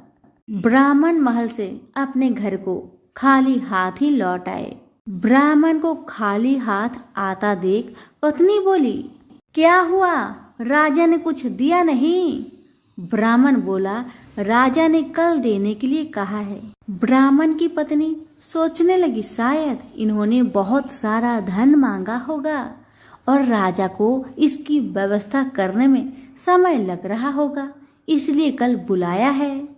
Speaker 1: ब्राह्मण महल से अपने घर को खाली हाथ ही लौट आए। ब्राह्मण को खाली हाथ आता देख पत्नी बोली, क्या हुआ? राजा ने कुछ दिया नहीं? ब्राह्मण बोला, राजा ने कल देने के लिए कहा है। ब्राह्मण की पत्नी सोचने लगी शायद इन्होंने बहुत सारा धन मांगा होगा और राजा को इसकी व्यवस्था करने में समय लग रहा होगा, इसलिए कल बुलाया है।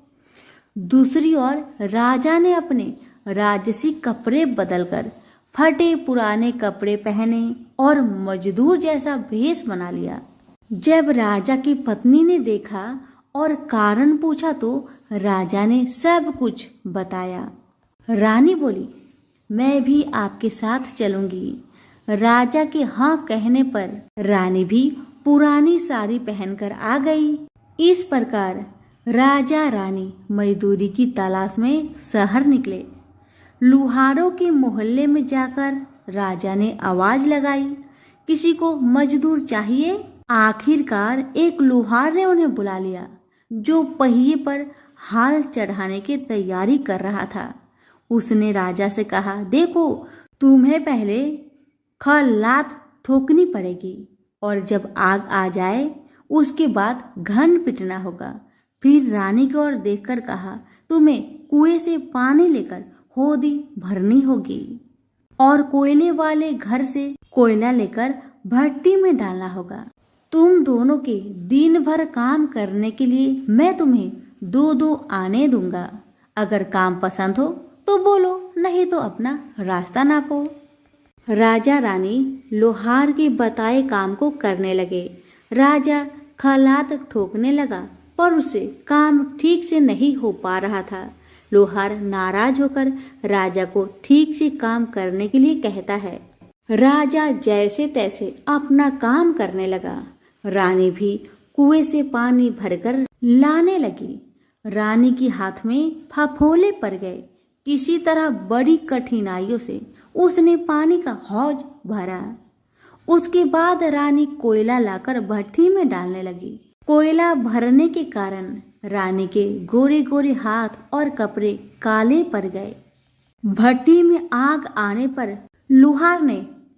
Speaker 1: दूसरी ओर राजा ने अपने राजसी कपड़े बदलकर फटे पुराने कपड़े पहने और मजदूर जैसा भेष बना लिया। जब राजा की पत्नी ने देखा और कारण पूछा तो राजा ने सब कुछ बताया। रानी बोली, मैं भी आपके साथ चलूंगी। राजा के हाँ कहने पर रानी भी पुरानी साड़ी पहनकर आ गई। इस प्रकार राजा रानी मजदूरी की तलाश में शहर निकले। लुहारों के मोहल्ले में जाकर राजा ने आवाज लगाई, किसी को मजदूर चाहिए? आखिरकार एक लुहार ने उन्हें बुला लिया, जो पहिए पर हाल चढ़ाने की तैयारी कर रहा था। उसने राजा से कहा, देखो, तुम्हें पहले खलात ठोकनी पड़ेगी और जब आग आ जाए उसके बाद घन पिटना होगा। फिर रानी की ओर देखकर कहा, तुम्हें कुएं से पानी लेकर होदी भरनी होगी और कोयले वाले घर से कोयला लेकर भट्टी में डालना होगा। तुम दोनों के दिन भर काम करने के लिए मैं तुम्हें 2-2 आने दूंगा। अगर काम पसंद हो तो बोलो, नहीं तो अपना रास्ता नापो। राजा रानी लोहार के बताए काम को करने लगे। राजा खलात ठोकने लगा पर उससे काम ठीक से नहीं हो पा रहा था। लोहार नाराज होकर राजा को ठीक से काम करने के लिए कहता है। राजा जैसे तैसे अपना काम करने लगा। रानी भी कुएं से पानी भरकर लाने लगी। रानी के हाथ में फफोले पड़ गए। किसी तरह बड़ी कठिनाइयों से उसने पानी का हौज भरा। उसके बाद रानी कोयला लाकर भट्टी में डालने लगी। कोयला भरने के कारण रानी के गोरे गोरे हाथ और कपड़े काले पड़ गए। भट्टी में आग आने पर लुहार ने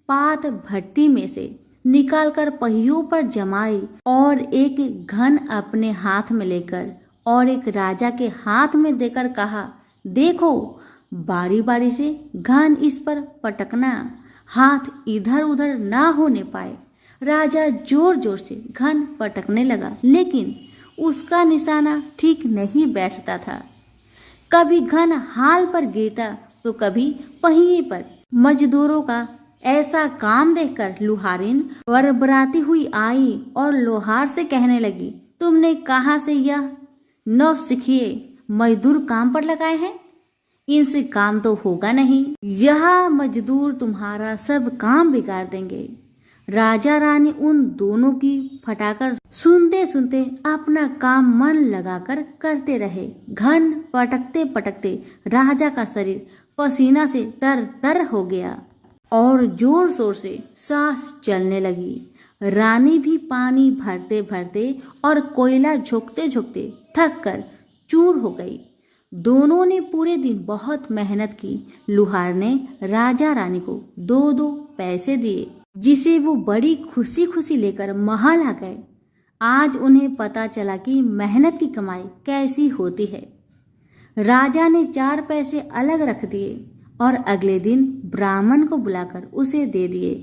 Speaker 1: पात भट्टी में से निकालकर पहियों पर जमाई और एक घन अपने हाथ में लेकर और एक राजा के हाथ में देकर कहा, देखो, बारी बारी से घन इस पर पटकना, हाथ इधर उधर ना होने पाए। राजा जोर जोर से घन पटकने लगा, लेकिन उसका निशाना ठीक नहीं बैठता था। कभी घन हाल पर गिरता तो कभी पहिए पर। मजदूरों का ऐसा काम देखकर लुहारिन बरबराती हुई आई और लोहार से कहने लगी, तुमने कहाँ से यह नौसिखिए मजदूर काम पर लगाए हैं? इनसे काम तो होगा नहीं। यह मजदूर तुम्हारा सब काम बिगाड़ देंगे। राजा रानी उन दोनों की फटाकर सुनते सुनते अपना काम मन लगाकर करते रहे। घन पटकते पटकते राजा का शरीर पसीना से तर तर हो गया और जोर शोर से सांस चलने लगी। रानी भी पानी भरते भरते और कोयला झोंकते झोंकते थक कर चूर हो गई। दोनों ने पूरे दिन बहुत मेहनत की। लुहार ने राजा रानी को 2-2 पैसे दिए, जिसे वो बड़ी खुशी खुशी लेकर महल आ गए। आज उन्हें पता चला कि मेहनत की कमाई कैसी होती है। राजा ने 4 पैसे अलग रख दिए और अगले दिन ब्राह्मण को बुलाकर उसे दे दिए।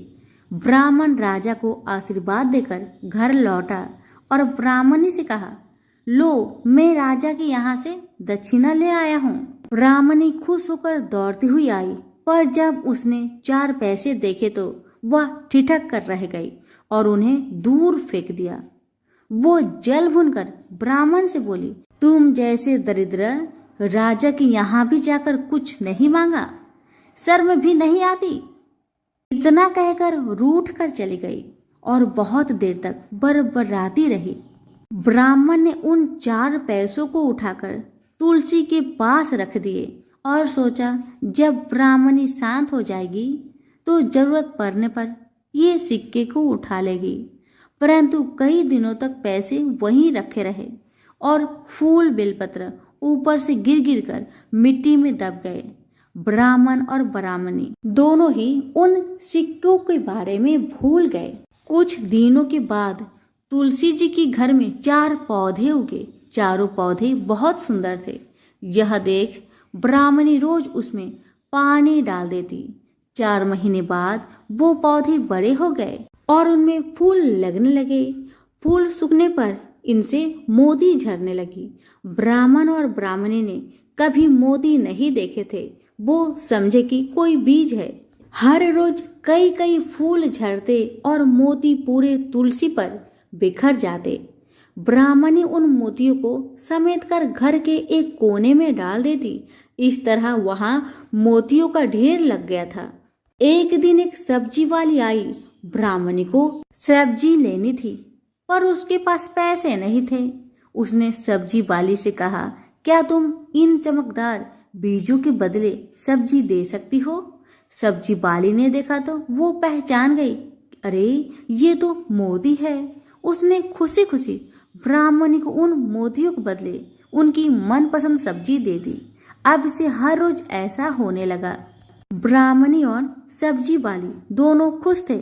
Speaker 1: ब्राह्मण राजा को आशीर्वाद देकर घर लौटा और ब्राह्मणी से कहा, लो, मैं राजा के यहाँ से दक्षिणा ले आया हूँ। ब्राह्मणी खुश होकर दौड़ती हुई आई, पर जब उसने 4 पैसे देखे तो वह ठिठक कर रह गई और उन्हें दूर फेंक दिया। वो जल भूनकर ब्राह्मण से बोली, तुम जैसे दरिद्र राजा के यहाँ भी जाकर कुछ नहीं मांगा, शर्म भी नहीं आती। इतना कहकर रूठ कर चली गई और बहुत देर तक बरबराती रही। ब्राह्मण ने उन 4 पैसों को उठाकर तुलसी के पास रख दिए और सोचा, जब ब्राह्मणी शांत हो जाएगी तो जरूरत पड़ने पर ये सिक्के को उठा लेगी। परंतु कई दिनों तक पैसे वहीं रखे रहे और फूल बेलपत्र ऊपर से गिर गिर कर मिट्टी में दब गए। ब्राह्मण और ब्राह्मणी दोनों ही उन सिक्कों के बारे में भूल गए। कुछ दिनों के बाद तुलसी जी के घर में 4 पौधे उगे। चारों पौधे बहुत सुंदर थे। यह देख ब्राह्मणी रोज उसमें पानी डाल देती। 4 महीने बाद वो पौधे बड़े हो गए और उनमें फूल लगने लगे। फूल सूखने पर इनसे मोती झरने लगी। ब्राह्मण और ब्राह्मणी ने कभी मोती नहीं देखे थे। वो समझे कि कोई बीज है। हर रोज कई कई फूल झरते और मोती पूरे तुलसी पर बिखर जाते। ब्राह्मणी उन मोतियों को समेट कर घर के एक कोने में डाल देती। इस तरह वहां मोतियों का ढेर लग गया था। एक दिन एक सब्जी वाली आई। ब्राह्मणी को सब्जी लेनी थी पर उसके पास पैसे नहीं थे। उसने सब्जी वाली से कहा, क्या तुम इन चमकदार बीजों के बदले सब्जी दे सकती हो? सब्जी वाली ने देखा तो वो पहचान गई, अरे ये तो मोती है। उसने खुशी खुशी ब्राह्मणी को उन मोतियों के बदले उनकी मनपसंद सब्जी दे दी। अब से हर रोज ऐसा होने लगा। ब्राह्मणी और सब्जी वाली दोनों खुश थे।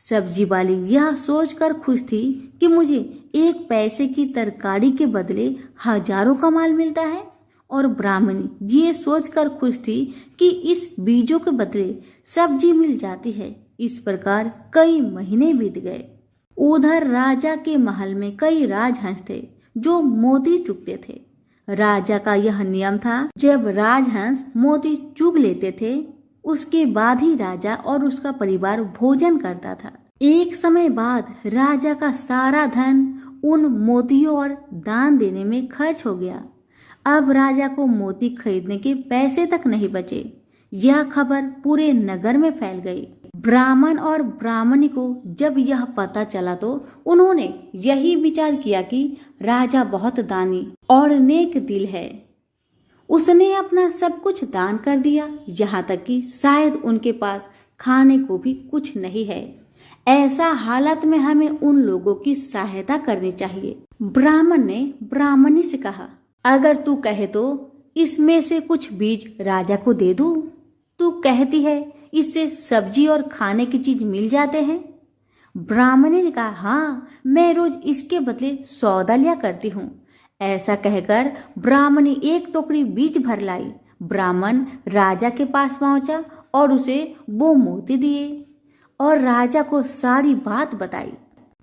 Speaker 1: सब्जी वाली यह सोचकर खुश थी कि मुझे एक पैसे की तरकारी के बदले हजारों का माल मिलता है, और ब्राह्मणी ये सोचकर खुश थी कि इस बीजों के बदले सब्जी मिल जाती है। इस प्रकार कई महीने बीत गए। उधर राजा के महल में कई राजहंस थे जो मोती चुगते थे। राजा का यह नियम था, जब राजहंस मोती चुग लेते थे उसके बाद ही राजा और उसका परिवार भोजन करता था। एक समय बाद राजा का सारा धन उन मोतियों और दान देने में खर्च हो गया। अब राजा को मोती खरीदने के पैसे तक नहीं बचे। यह खबर पूरे नगर में फैल गई। ब्राह्मण और ब्राह्मणी को जब यह पता चला तो उन्होंने यही विचार किया कि राजा बहुत दानी और नेक दिल है। उसने अपना सब कुछ दान कर दिया, यहाँ तक कि शायद उनके पास खाने को भी कुछ नहीं है। ऐसा हालत में हमें उन लोगों की सहायता करनी चाहिए। ब्राह्मण ने ब्राह्मणी से कहा, अगर तू कहे तो इसमें से कुछ बीज राजा को दे दूं। तू कहती है इससे सब्जी और खाने की चीज मिल जाते हैं। ब्राह्मणी ने कहा, हाँ, मैं रोज इसके बदले सौदा लिया करती हूँ। ऐसा कहकर ब्राह्मणी एक टोकरी बीज भर लाई। ब्राह्मण राजा के पास पहुंचा और उसे वो मोती दिए और राजा को सारी बात बताई।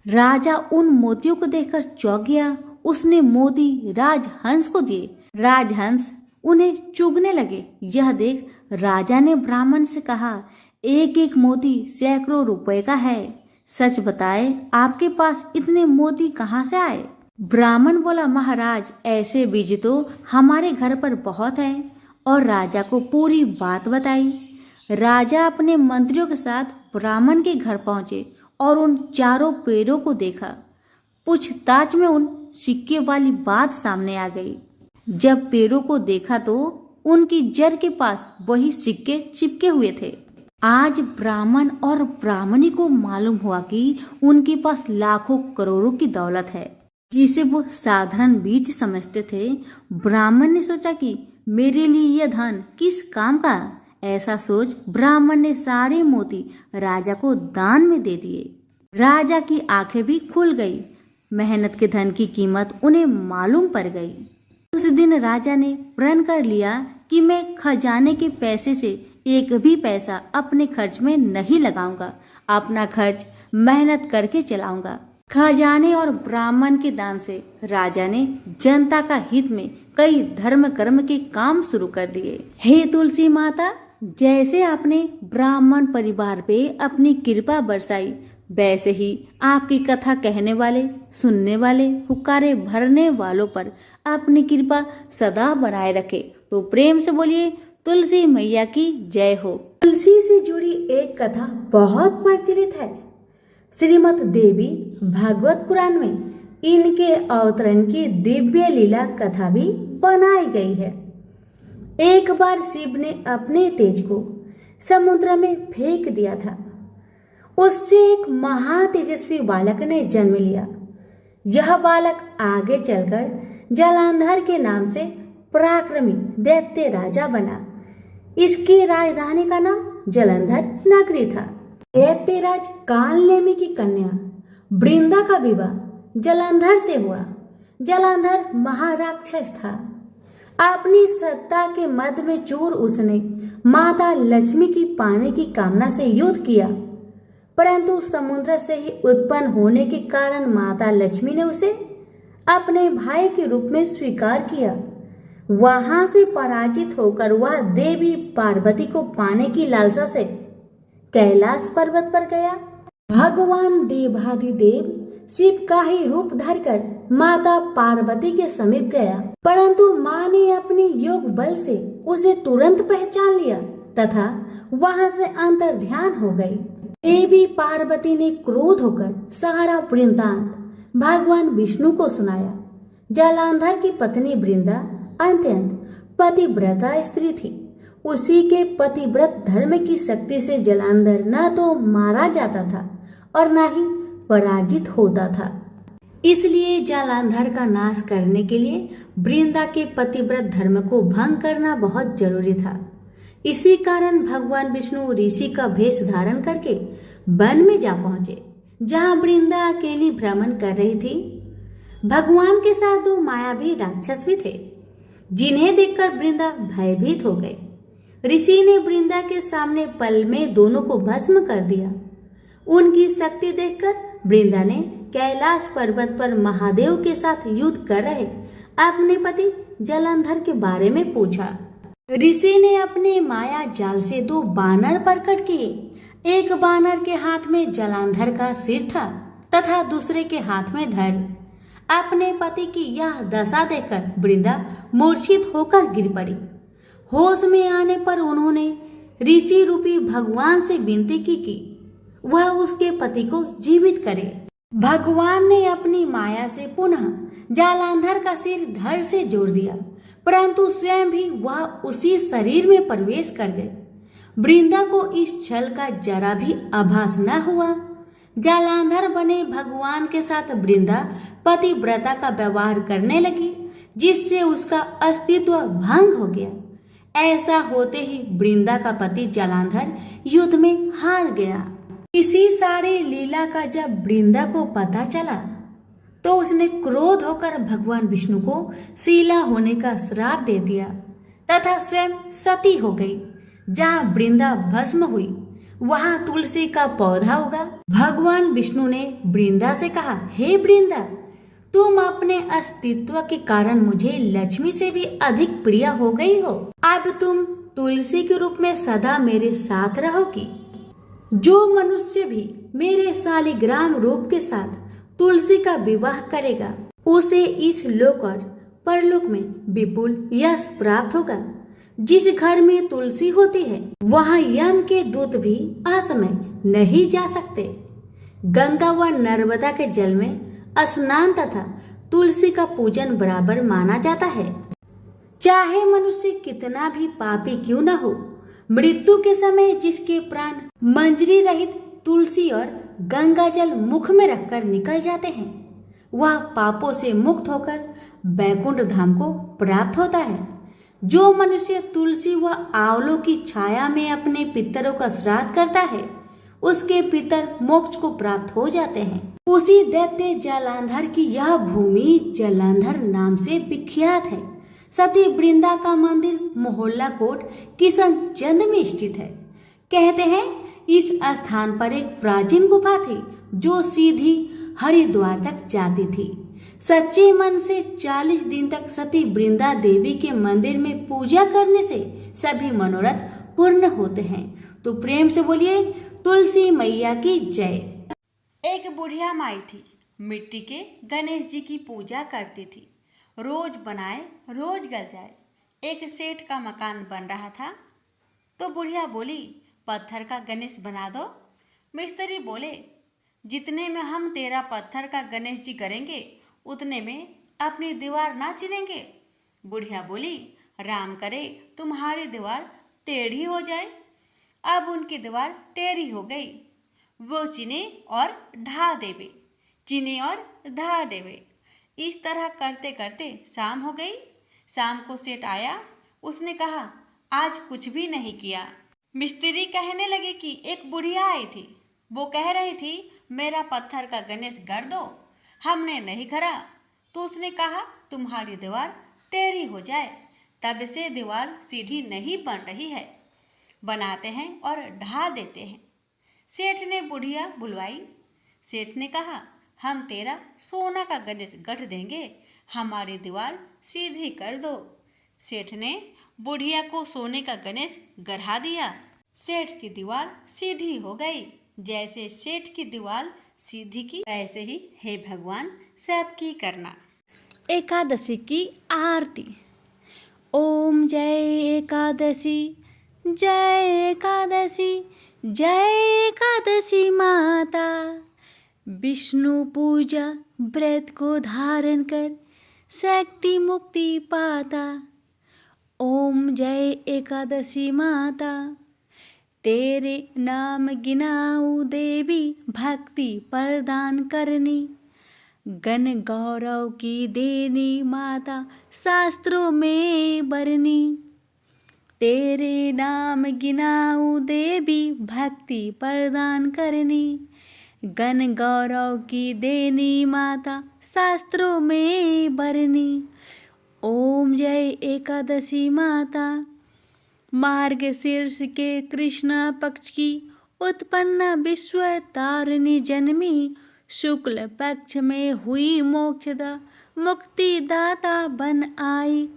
Speaker 1: राजा उन मोतियों को देखकर चौंक गया। उसने मोती राजहंस को दिए। राजहंस उन्हें चुगने लगे। यह देख राजा ने ब्राह्मण से कहा, एक एक मोती सैकड़ों रुपए का है। सच बताए, आपके पास इतने मोती कहाँ से आए? ब्राह्मण बोला, महाराज, ऐसे बीज तो हमारे घर पर बहुत है। और राजा को पूरी बात बताई। राजा अपने मंत्रियों के साथ ब्राह्मण के घर पहुंचे और उन चारों पेड़ों को देखा। पूछताछ में उन सिक्के वाली बात सामने आ गई। जब पेड़ों को देखा तो उनकी जड़ के पास वही सिक्के चिपके हुए थे। आज ब्राह्मण और ब्राह्मणी को मालूम हुआ कि उनके पास लाखों करोड़ों की दौलत है, जिसे वो साधारण बीज समझते थे। ब्राह्मण ने सोचा कि मेरे लिए यह धन किस काम का। ऐसा सोच ब्राह्मण ने सारे मोती राजा को दान में दे दिए। राजा की आंखें भी खुल गई। मेहनत के धन की कीमत उन्हें मालूम पड़ गई। उस दिन राजा ने प्रण कर लिया कि मैं खजाने के पैसे से एक भी पैसा अपने खर्च में नहीं लगाऊंगा। अपना खर्च मेहनत करके चलाऊंगा। खजाने और ब्राह्मण के दान से राजा ने जनता का हित में कई धर्म कर्म के काम शुरू कर दिए। हे तुलसी माता, जैसे आपने ब्राह्मण परिवार पे अपनी कृपा बरसाई, वैसे ही आपकी कथा कहने वाले, सुनने वाले, हुक्कारे भरने वालों पर अपनी कृपा सदा बनाए रखे। तो प्रेम से बोलिए, तुलसी मैया की जय हो। तुलसी से जुड़ी एक कथा बहुत प्रचलित है। श्रीमद् देवी भागवत पुराण में इनके अवतरण की दिव्य लीला कथा भी बनाई गई है। एक बार शिव ने अपने तेज को समुद्र में फेंक दिया था। उससे एक महातेजस्वी बालक ने जन्म लिया। यह बालक आगे चलकर जलंधर के नाम से पराक्रमी दैत्य राजा बना। इसकी राजधानी का नाम जलंधर नगरी था। दैत्यराज कालनेमी की कन्या वृंदा का विवाह जलंधर से हुआ। जलंधर महाराक्षस था। अपनी सत्ता के मद में चूर उसने माता लक्ष्मी की पाने की कामना से युद्ध किया, परंतु समुद्र से ही उत्पन्न होने के कारण माता लक्ष्मी ने उसे अपने भाई के रूप में स्वीकार किया। वहां से पराजित होकर वह देवी पार्वती को पाने की लालसा से कैलाश पर्वत पर गया। भगवान देवाधिदेव शिव का ही रूप धरकर माता पार्वती के समीप गया, परंतु माँ ने अपने योग बल से उसे तुरंत पहचान लिया तथा वहां से अंतर्ध्यान हो गई। देवी पार्वती ने क्रोध होकर सारा वृत्तांत भगवान विष्णु को सुनाया। जालंधर की पत्नी वृंदा अत्यंत पतिव्रता स्त्री थी। उसी के पतिव्रत धर्म की शक्ति से जालंधर न तो मारा जाता था और न ही पराजित होता था। इसलिए जालंधर का नाश करने के लिए वृंदा के पतिव्रत धर्म को भंग करना बहुत जरूरी था। इसी कारण भगवान विष्णु ऋषि का भेष धारण करके वन में जा पहुंचे, जहां वृंदा अकेली भ्रमण कर रही थी। भगवान के साथ दो मायावी राक्षस भी थे, जिन्हें देखकर वृंदा भयभीत हो गई। ऋषि ने वृंदा के सामने पल में दोनों को भस्म कर दिया। उनकी शक्ति देखकर वृंदा ने कैलाश पर्वत पर महादेव के साथ युद्ध कर रहे अपने पति जालंधर के बारे में पूछा। ऋषि ने अपने माया जाल से दो बानर प्रकट किए। एक बानर के हाथ में जालंधर का सिर था तथा दूसरे के हाथ में धड़। अपने पति की यह दशा देखकर वृंदा मूर्छित होकर गिर पड़ी। होश में आने पर उन्होंने ऋषि रूपी भगवान से विनती की कि वह उसके पति को जीवित करे। भगवान ने अपनी माया से पुनः जालंधर का सिर धड़ से जोड़ दिया, परंतु स्वयं भी वह उसी शरीर में प्रवेश कर गए। वृंदा को इस छल का जरा भी आभास न हुआ। जालंधर बने भगवान के साथ वृंदा पतिव्रता का व्यवहार करने लगी, जिससे उसका अस्तित्व भंग हो गया। ऐसा होते ही वृंदा का पति जालंधर युद्ध में हार गया। इसी सारी लीला का जब वृंदा को पता चला तो उसने क्रोध होकर भगवान विष्णु को शीला होने का श्राप दे दिया तथा स्वयं सती हो गई। जहाँ वृंदा भस्म हुई वहां तुलसी का पौधा उगा। भगवान विष्णु ने वृंदा से कहा, हे वृंदा, तुम अपने अस्तित्व के कारण मुझे लक्ष्मी से भी अधिक प्रिय हो गई हो। अब तुम तुलसी के रूप में सदा मेरे साथ रहोगी। जो मनुष्य भी मेरे शालिग्राम रूप के साथ तुलसी का विवाह करेगा उसे इस लोक और परलोक में विपुल यश प्राप्त होगा। जिस घर में तुलसी होती है वहां यम के दूत भी असमय नहीं जा सकते। गंगा व नर्मदा के जल में स्नान तथा तुलसी का पूजन बराबर माना जाता है। चाहे मनुष्य कितना भी पापी क्यों न हो, मृत्यु के समय जिसके प्राण मंजरी रहित तुलसी और गंगा जल मुख में रखकर निकल जाते हैं, वह पापों से मुक्त होकर बैकुंठ धाम को प्राप्त होता है। जो मनुष्य तुलसी व आंवलों की छाया में अपने पितरों का श्राद्ध करता है, उसके पितर मोक्ष को प्राप्त हो जाते हैं। उसी दैत्य जालंधर की यह भूमि जालंधर नाम से विख्यात है। सती वृंदा का मंदिर मोहल्ला कोट किशनचंद में स्थित है। कहते हैं इस स्थान पर एक प्राचीन गुफा थी जो सीधी हरिद्वार तक जाती थी। सच्चे मन से 40 दिन तक सती वृंदा देवी के मंदिर में पूजा करने से सभी मनोरथ पूर्ण होते हैं। तो प्रेम से बोलिए तुलसी मैया की जय। एक बुढ़िया माई थी, मिट्टी के गणेश जी की पूजा करती थी। रोज बनाए रोज गल जाए। एक सेठ का मकान बन रहा था तो बुढ़िया बोली, पत्थर का गणेश बना दो। मिस्त्री बोले, जितने में हम तेरा पत्थर का गणेश जी करेंगे उतने में अपनी दीवार ना चिनेंगे। बुढ़िया बोली, राम करे तुम्हारी दीवार टेढ़ी हो जाए। अब उनकी दीवार टेढ़ी हो गई। वो चिने और ढा देवे, चिने और ढा देवे। इस तरह करते करते शाम हो गई। शाम को सेठ आया। उसने कहा, आज कुछ भी नहीं किया। मिस्त्री कहने लगे कि एक बुढ़िया आई थी, वो कह रही थी मेरा पत्थर का गणेश कर दो। हमने नहीं करा तो उसने कहा तुम्हारी दीवार टेढ़ी हो जाए। तब से दीवार सीधी नहीं बन रही है। बनाते हैं और ढा देते हैं। सेठ ने बुढ़िया बुलवाई। सेठ ने कहा, हम तेरा सोना का गणेश गढ़ देंगे, हमारी दीवार सीधी कर दो। सेठ ने बुढ़िया को सोने का गणेश गढ़ा दिया। सेठ की दीवार सीधी हो गई। जैसे सेठ की दीवार सीधी की, वैसे ही हे भगवान सबकी करना। एकादशी की आरती। ओम जय एकादशी, जय एकादशी, जय एकादशी माता। विष्णु पूजा व्रत को धारण कर शक्ति मुक्ति पाता। ओम जय एकादशी माता, तेरे नाम गिनाऊं देवी, भक्ति प्रदान करनी। गण गौरव की देनी माता, शास्त्रों में बरनी। तेरे नाम गिनाऊं देवी, भक्ति प्रदान करनी। गण गौरव की देनी माता, शास्त्रों में बरनी। ओम जय एकादशी माता, मार्गशीर्ष के कृष्ण पक्ष की उत्पन्न विश्व तारिणी जन्मी। शुक्ल पक्ष में हुई मोक्षदा, मुक्ति दाता बन आई।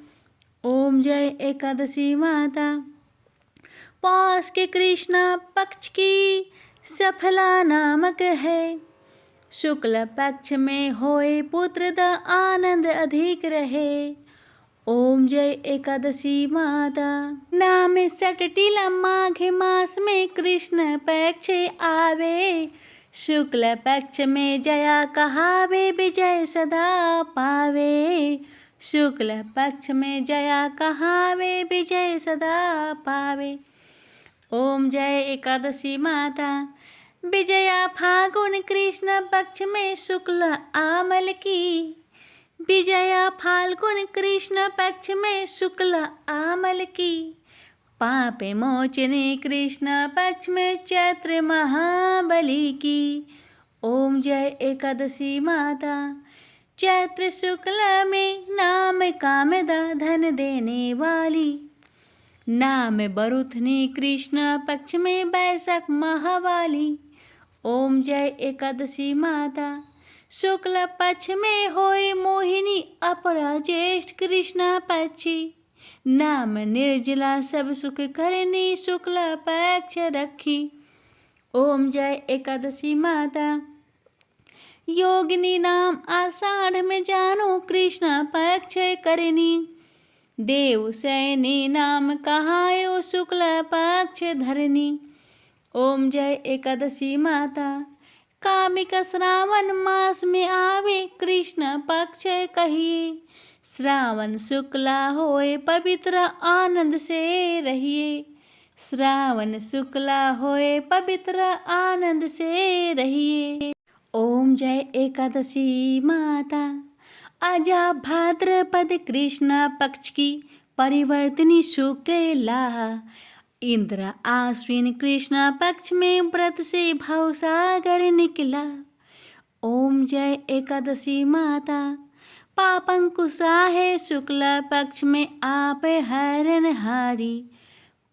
Speaker 1: ओम जय एकादशी माता, पौष के कृष्ण पक्ष की सफला नामक है। शुक्ल पक्ष में होए पुत्र दा आनंद अधिक रहे। ओम जय एकादशी माता, नाम सटटिला माघ मास में कृष्ण पक्ष आवे। शुक्ल पक्ष में जया कहावे, विजय सदा पावे। शुक्ल पक्ष में जया कहावे, विजय सदा पावे। ओम जय एकादशी माता, विजया फागुन कृष्ण पक्ष में शुक्ल आमल की। विजया फाल्गुन कृष्ण पक्ष में शुक्ल आमल की। पाप मोचने कृष्ण पक्ष में चैत्र महाबली की। ओम जय एकादशी माता, चैत्र शुक्ल में नाम कामदा धन देने वाली। नाम बरुथनी कृष्ण पक्ष में बैसाख महावाली। ओम जय एकादशी माता, शुक्ल पक्ष में होए मोहिनी अपरा ज्येष्ठ कृष्ण पक्षी। नाम निर्जला सब सुख करनी, शुक्ल पक्ष रखी। ओम जय एकादशी माता, योगिनी नाम आषाढ़ में जानो कृष्ण पक्ष करनी। देव सैनी नाम कहायो, शुक्ल पक्ष धरनी। ओम जय एकादशी माता, कामिक श्रावण मास में आवे कृष्ण पक्ष कहिए। श्रावण शुक्ला होए पवित्र आनंद से रहिए। श्रावण शुक्ला होए पवित्र आनंद से रहिए। ओम जय एकादशी माता, आजा भाद्रपद कृष्ण पक्ष की परिवर्तनी शुक्ला। इंद्र आश्विन कृष्ण पक्ष में व्रत से भवसागर निकला। ओम जय एकादशी माता, पापंकुशा है शुक्ल पक्ष में आप हरणहारी।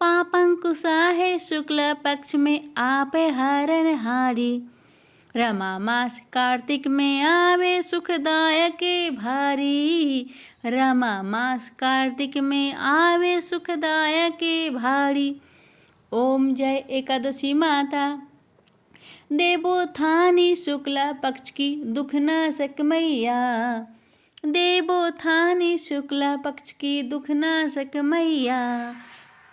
Speaker 1: पापंकुशा है शुक्ल पक्ष में आप हरणहारी। रमा मास कार्तिक में आवे सुखदायक भारी। रमा मास कार्तिक में आवे सुखदायक भारी। ओम जय एकादशी माता, देवोत्थानी शुक्ला पक्ष की दुख नाशक मैया। देवोत्थानी शुक्ला पक्ष की दुख नाशक मैया।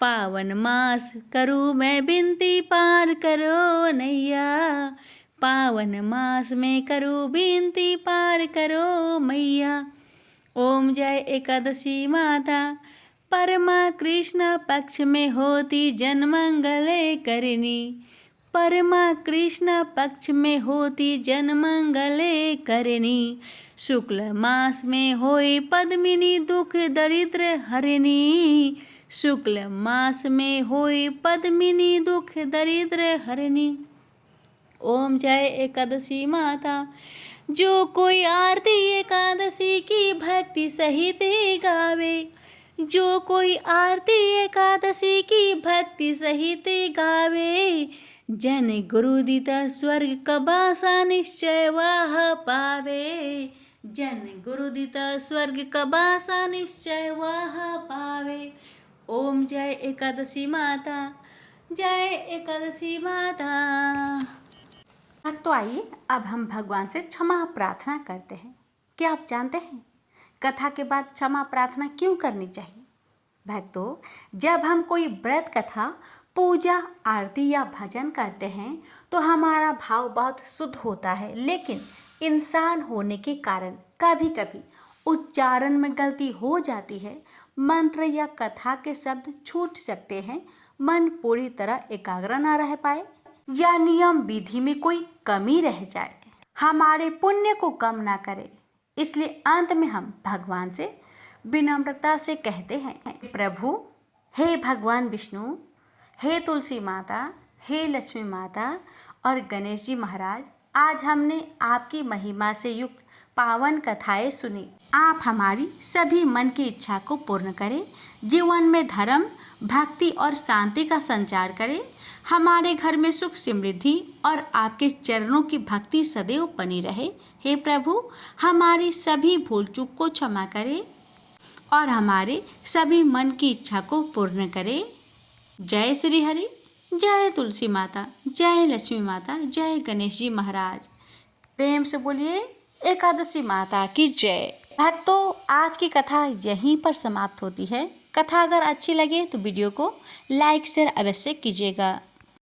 Speaker 1: पावन मास करूँ मैं बिनती, पार करो नैया। पावन मास में करूँ बिनती, पार करो मैया। ओम जय एकादशी माता, परमा कृष्ण पक्ष में होती जनमंगल करनी। परमा कृष्ण पक्ष में होती जनमंगल करनी। शुक्ल मास में होई पद्मिनी दुख दरिद्र हरणी। शुक्ल मास में होई पद्मिनी दुख दरिद्र हरणी। ओम जय एकादशी माता, जो कोई आरती एकादशी की भक्ति सहित गावे। जो कोई आरती एकादशी की भक्ति सहित गावे, जन गुरुदित स्वर्ग का बासा निश्चय वह पावे। जन गुरुदित स्वर्ग का बासा निश्चय वह पावे। ओम जय एकादशी माता, जय एकादशी माता। भक्तों आइए अब हम भगवान से क्षमा प्रार्थना करते हैं। क्या आप जानते हैं कथा के बाद क्षमा प्रार्थना क्यों करनी चाहिए? भक्तों, जब हम कोई व्रत कथा, पूजा, आरती या भजन करते हैं तो हमारा भाव बहुत शुद्ध होता है, लेकिन इंसान होने के कारण कभी कभी उच्चारण में गलती हो जाती है। मंत्र या कथा के शब्द छूट सकते हैं, मन पूरी तरह एकाग्र न रह पाए या नियम विधि में कोई कमी रह जाए, हमारे पुण्य को कम ना करे। इसलिए अंत में हम भगवान से विनम्रता से कहते हैं, प्रभु, हे भगवान विष्णु, हे तुलसी माता, हे लक्ष्मी माता और गणेश जी महाराज, आज हमने आपकी महिमा से युक्त पावन कथाएं सुनी। आप हमारी सभी मन की इच्छा को पूर्ण करें, जीवन में धर्म, भक्ति और शांति का संचार करें। हमारे घर में सुख, समृद्धि और आपके चरणों की भक्ति सदैव बनी रहे। हे प्रभु, हमारी सभी भूल चूक को क्षमा करें और हमारे सभी मन की इच्छा को पूर्ण करें। जय श्री हरि, जय तुलसी माता, जय लक्ष्मी माता, जय गणेश जी महाराज। प्रेम से बोलिए एकादशी माता की जय। भक्तों, आज की कथा यहीं पर समाप्त होती है। कथा अगर अच्छी लगे तो वीडियो को लाइक शेयर अवश्य कीजिएगा।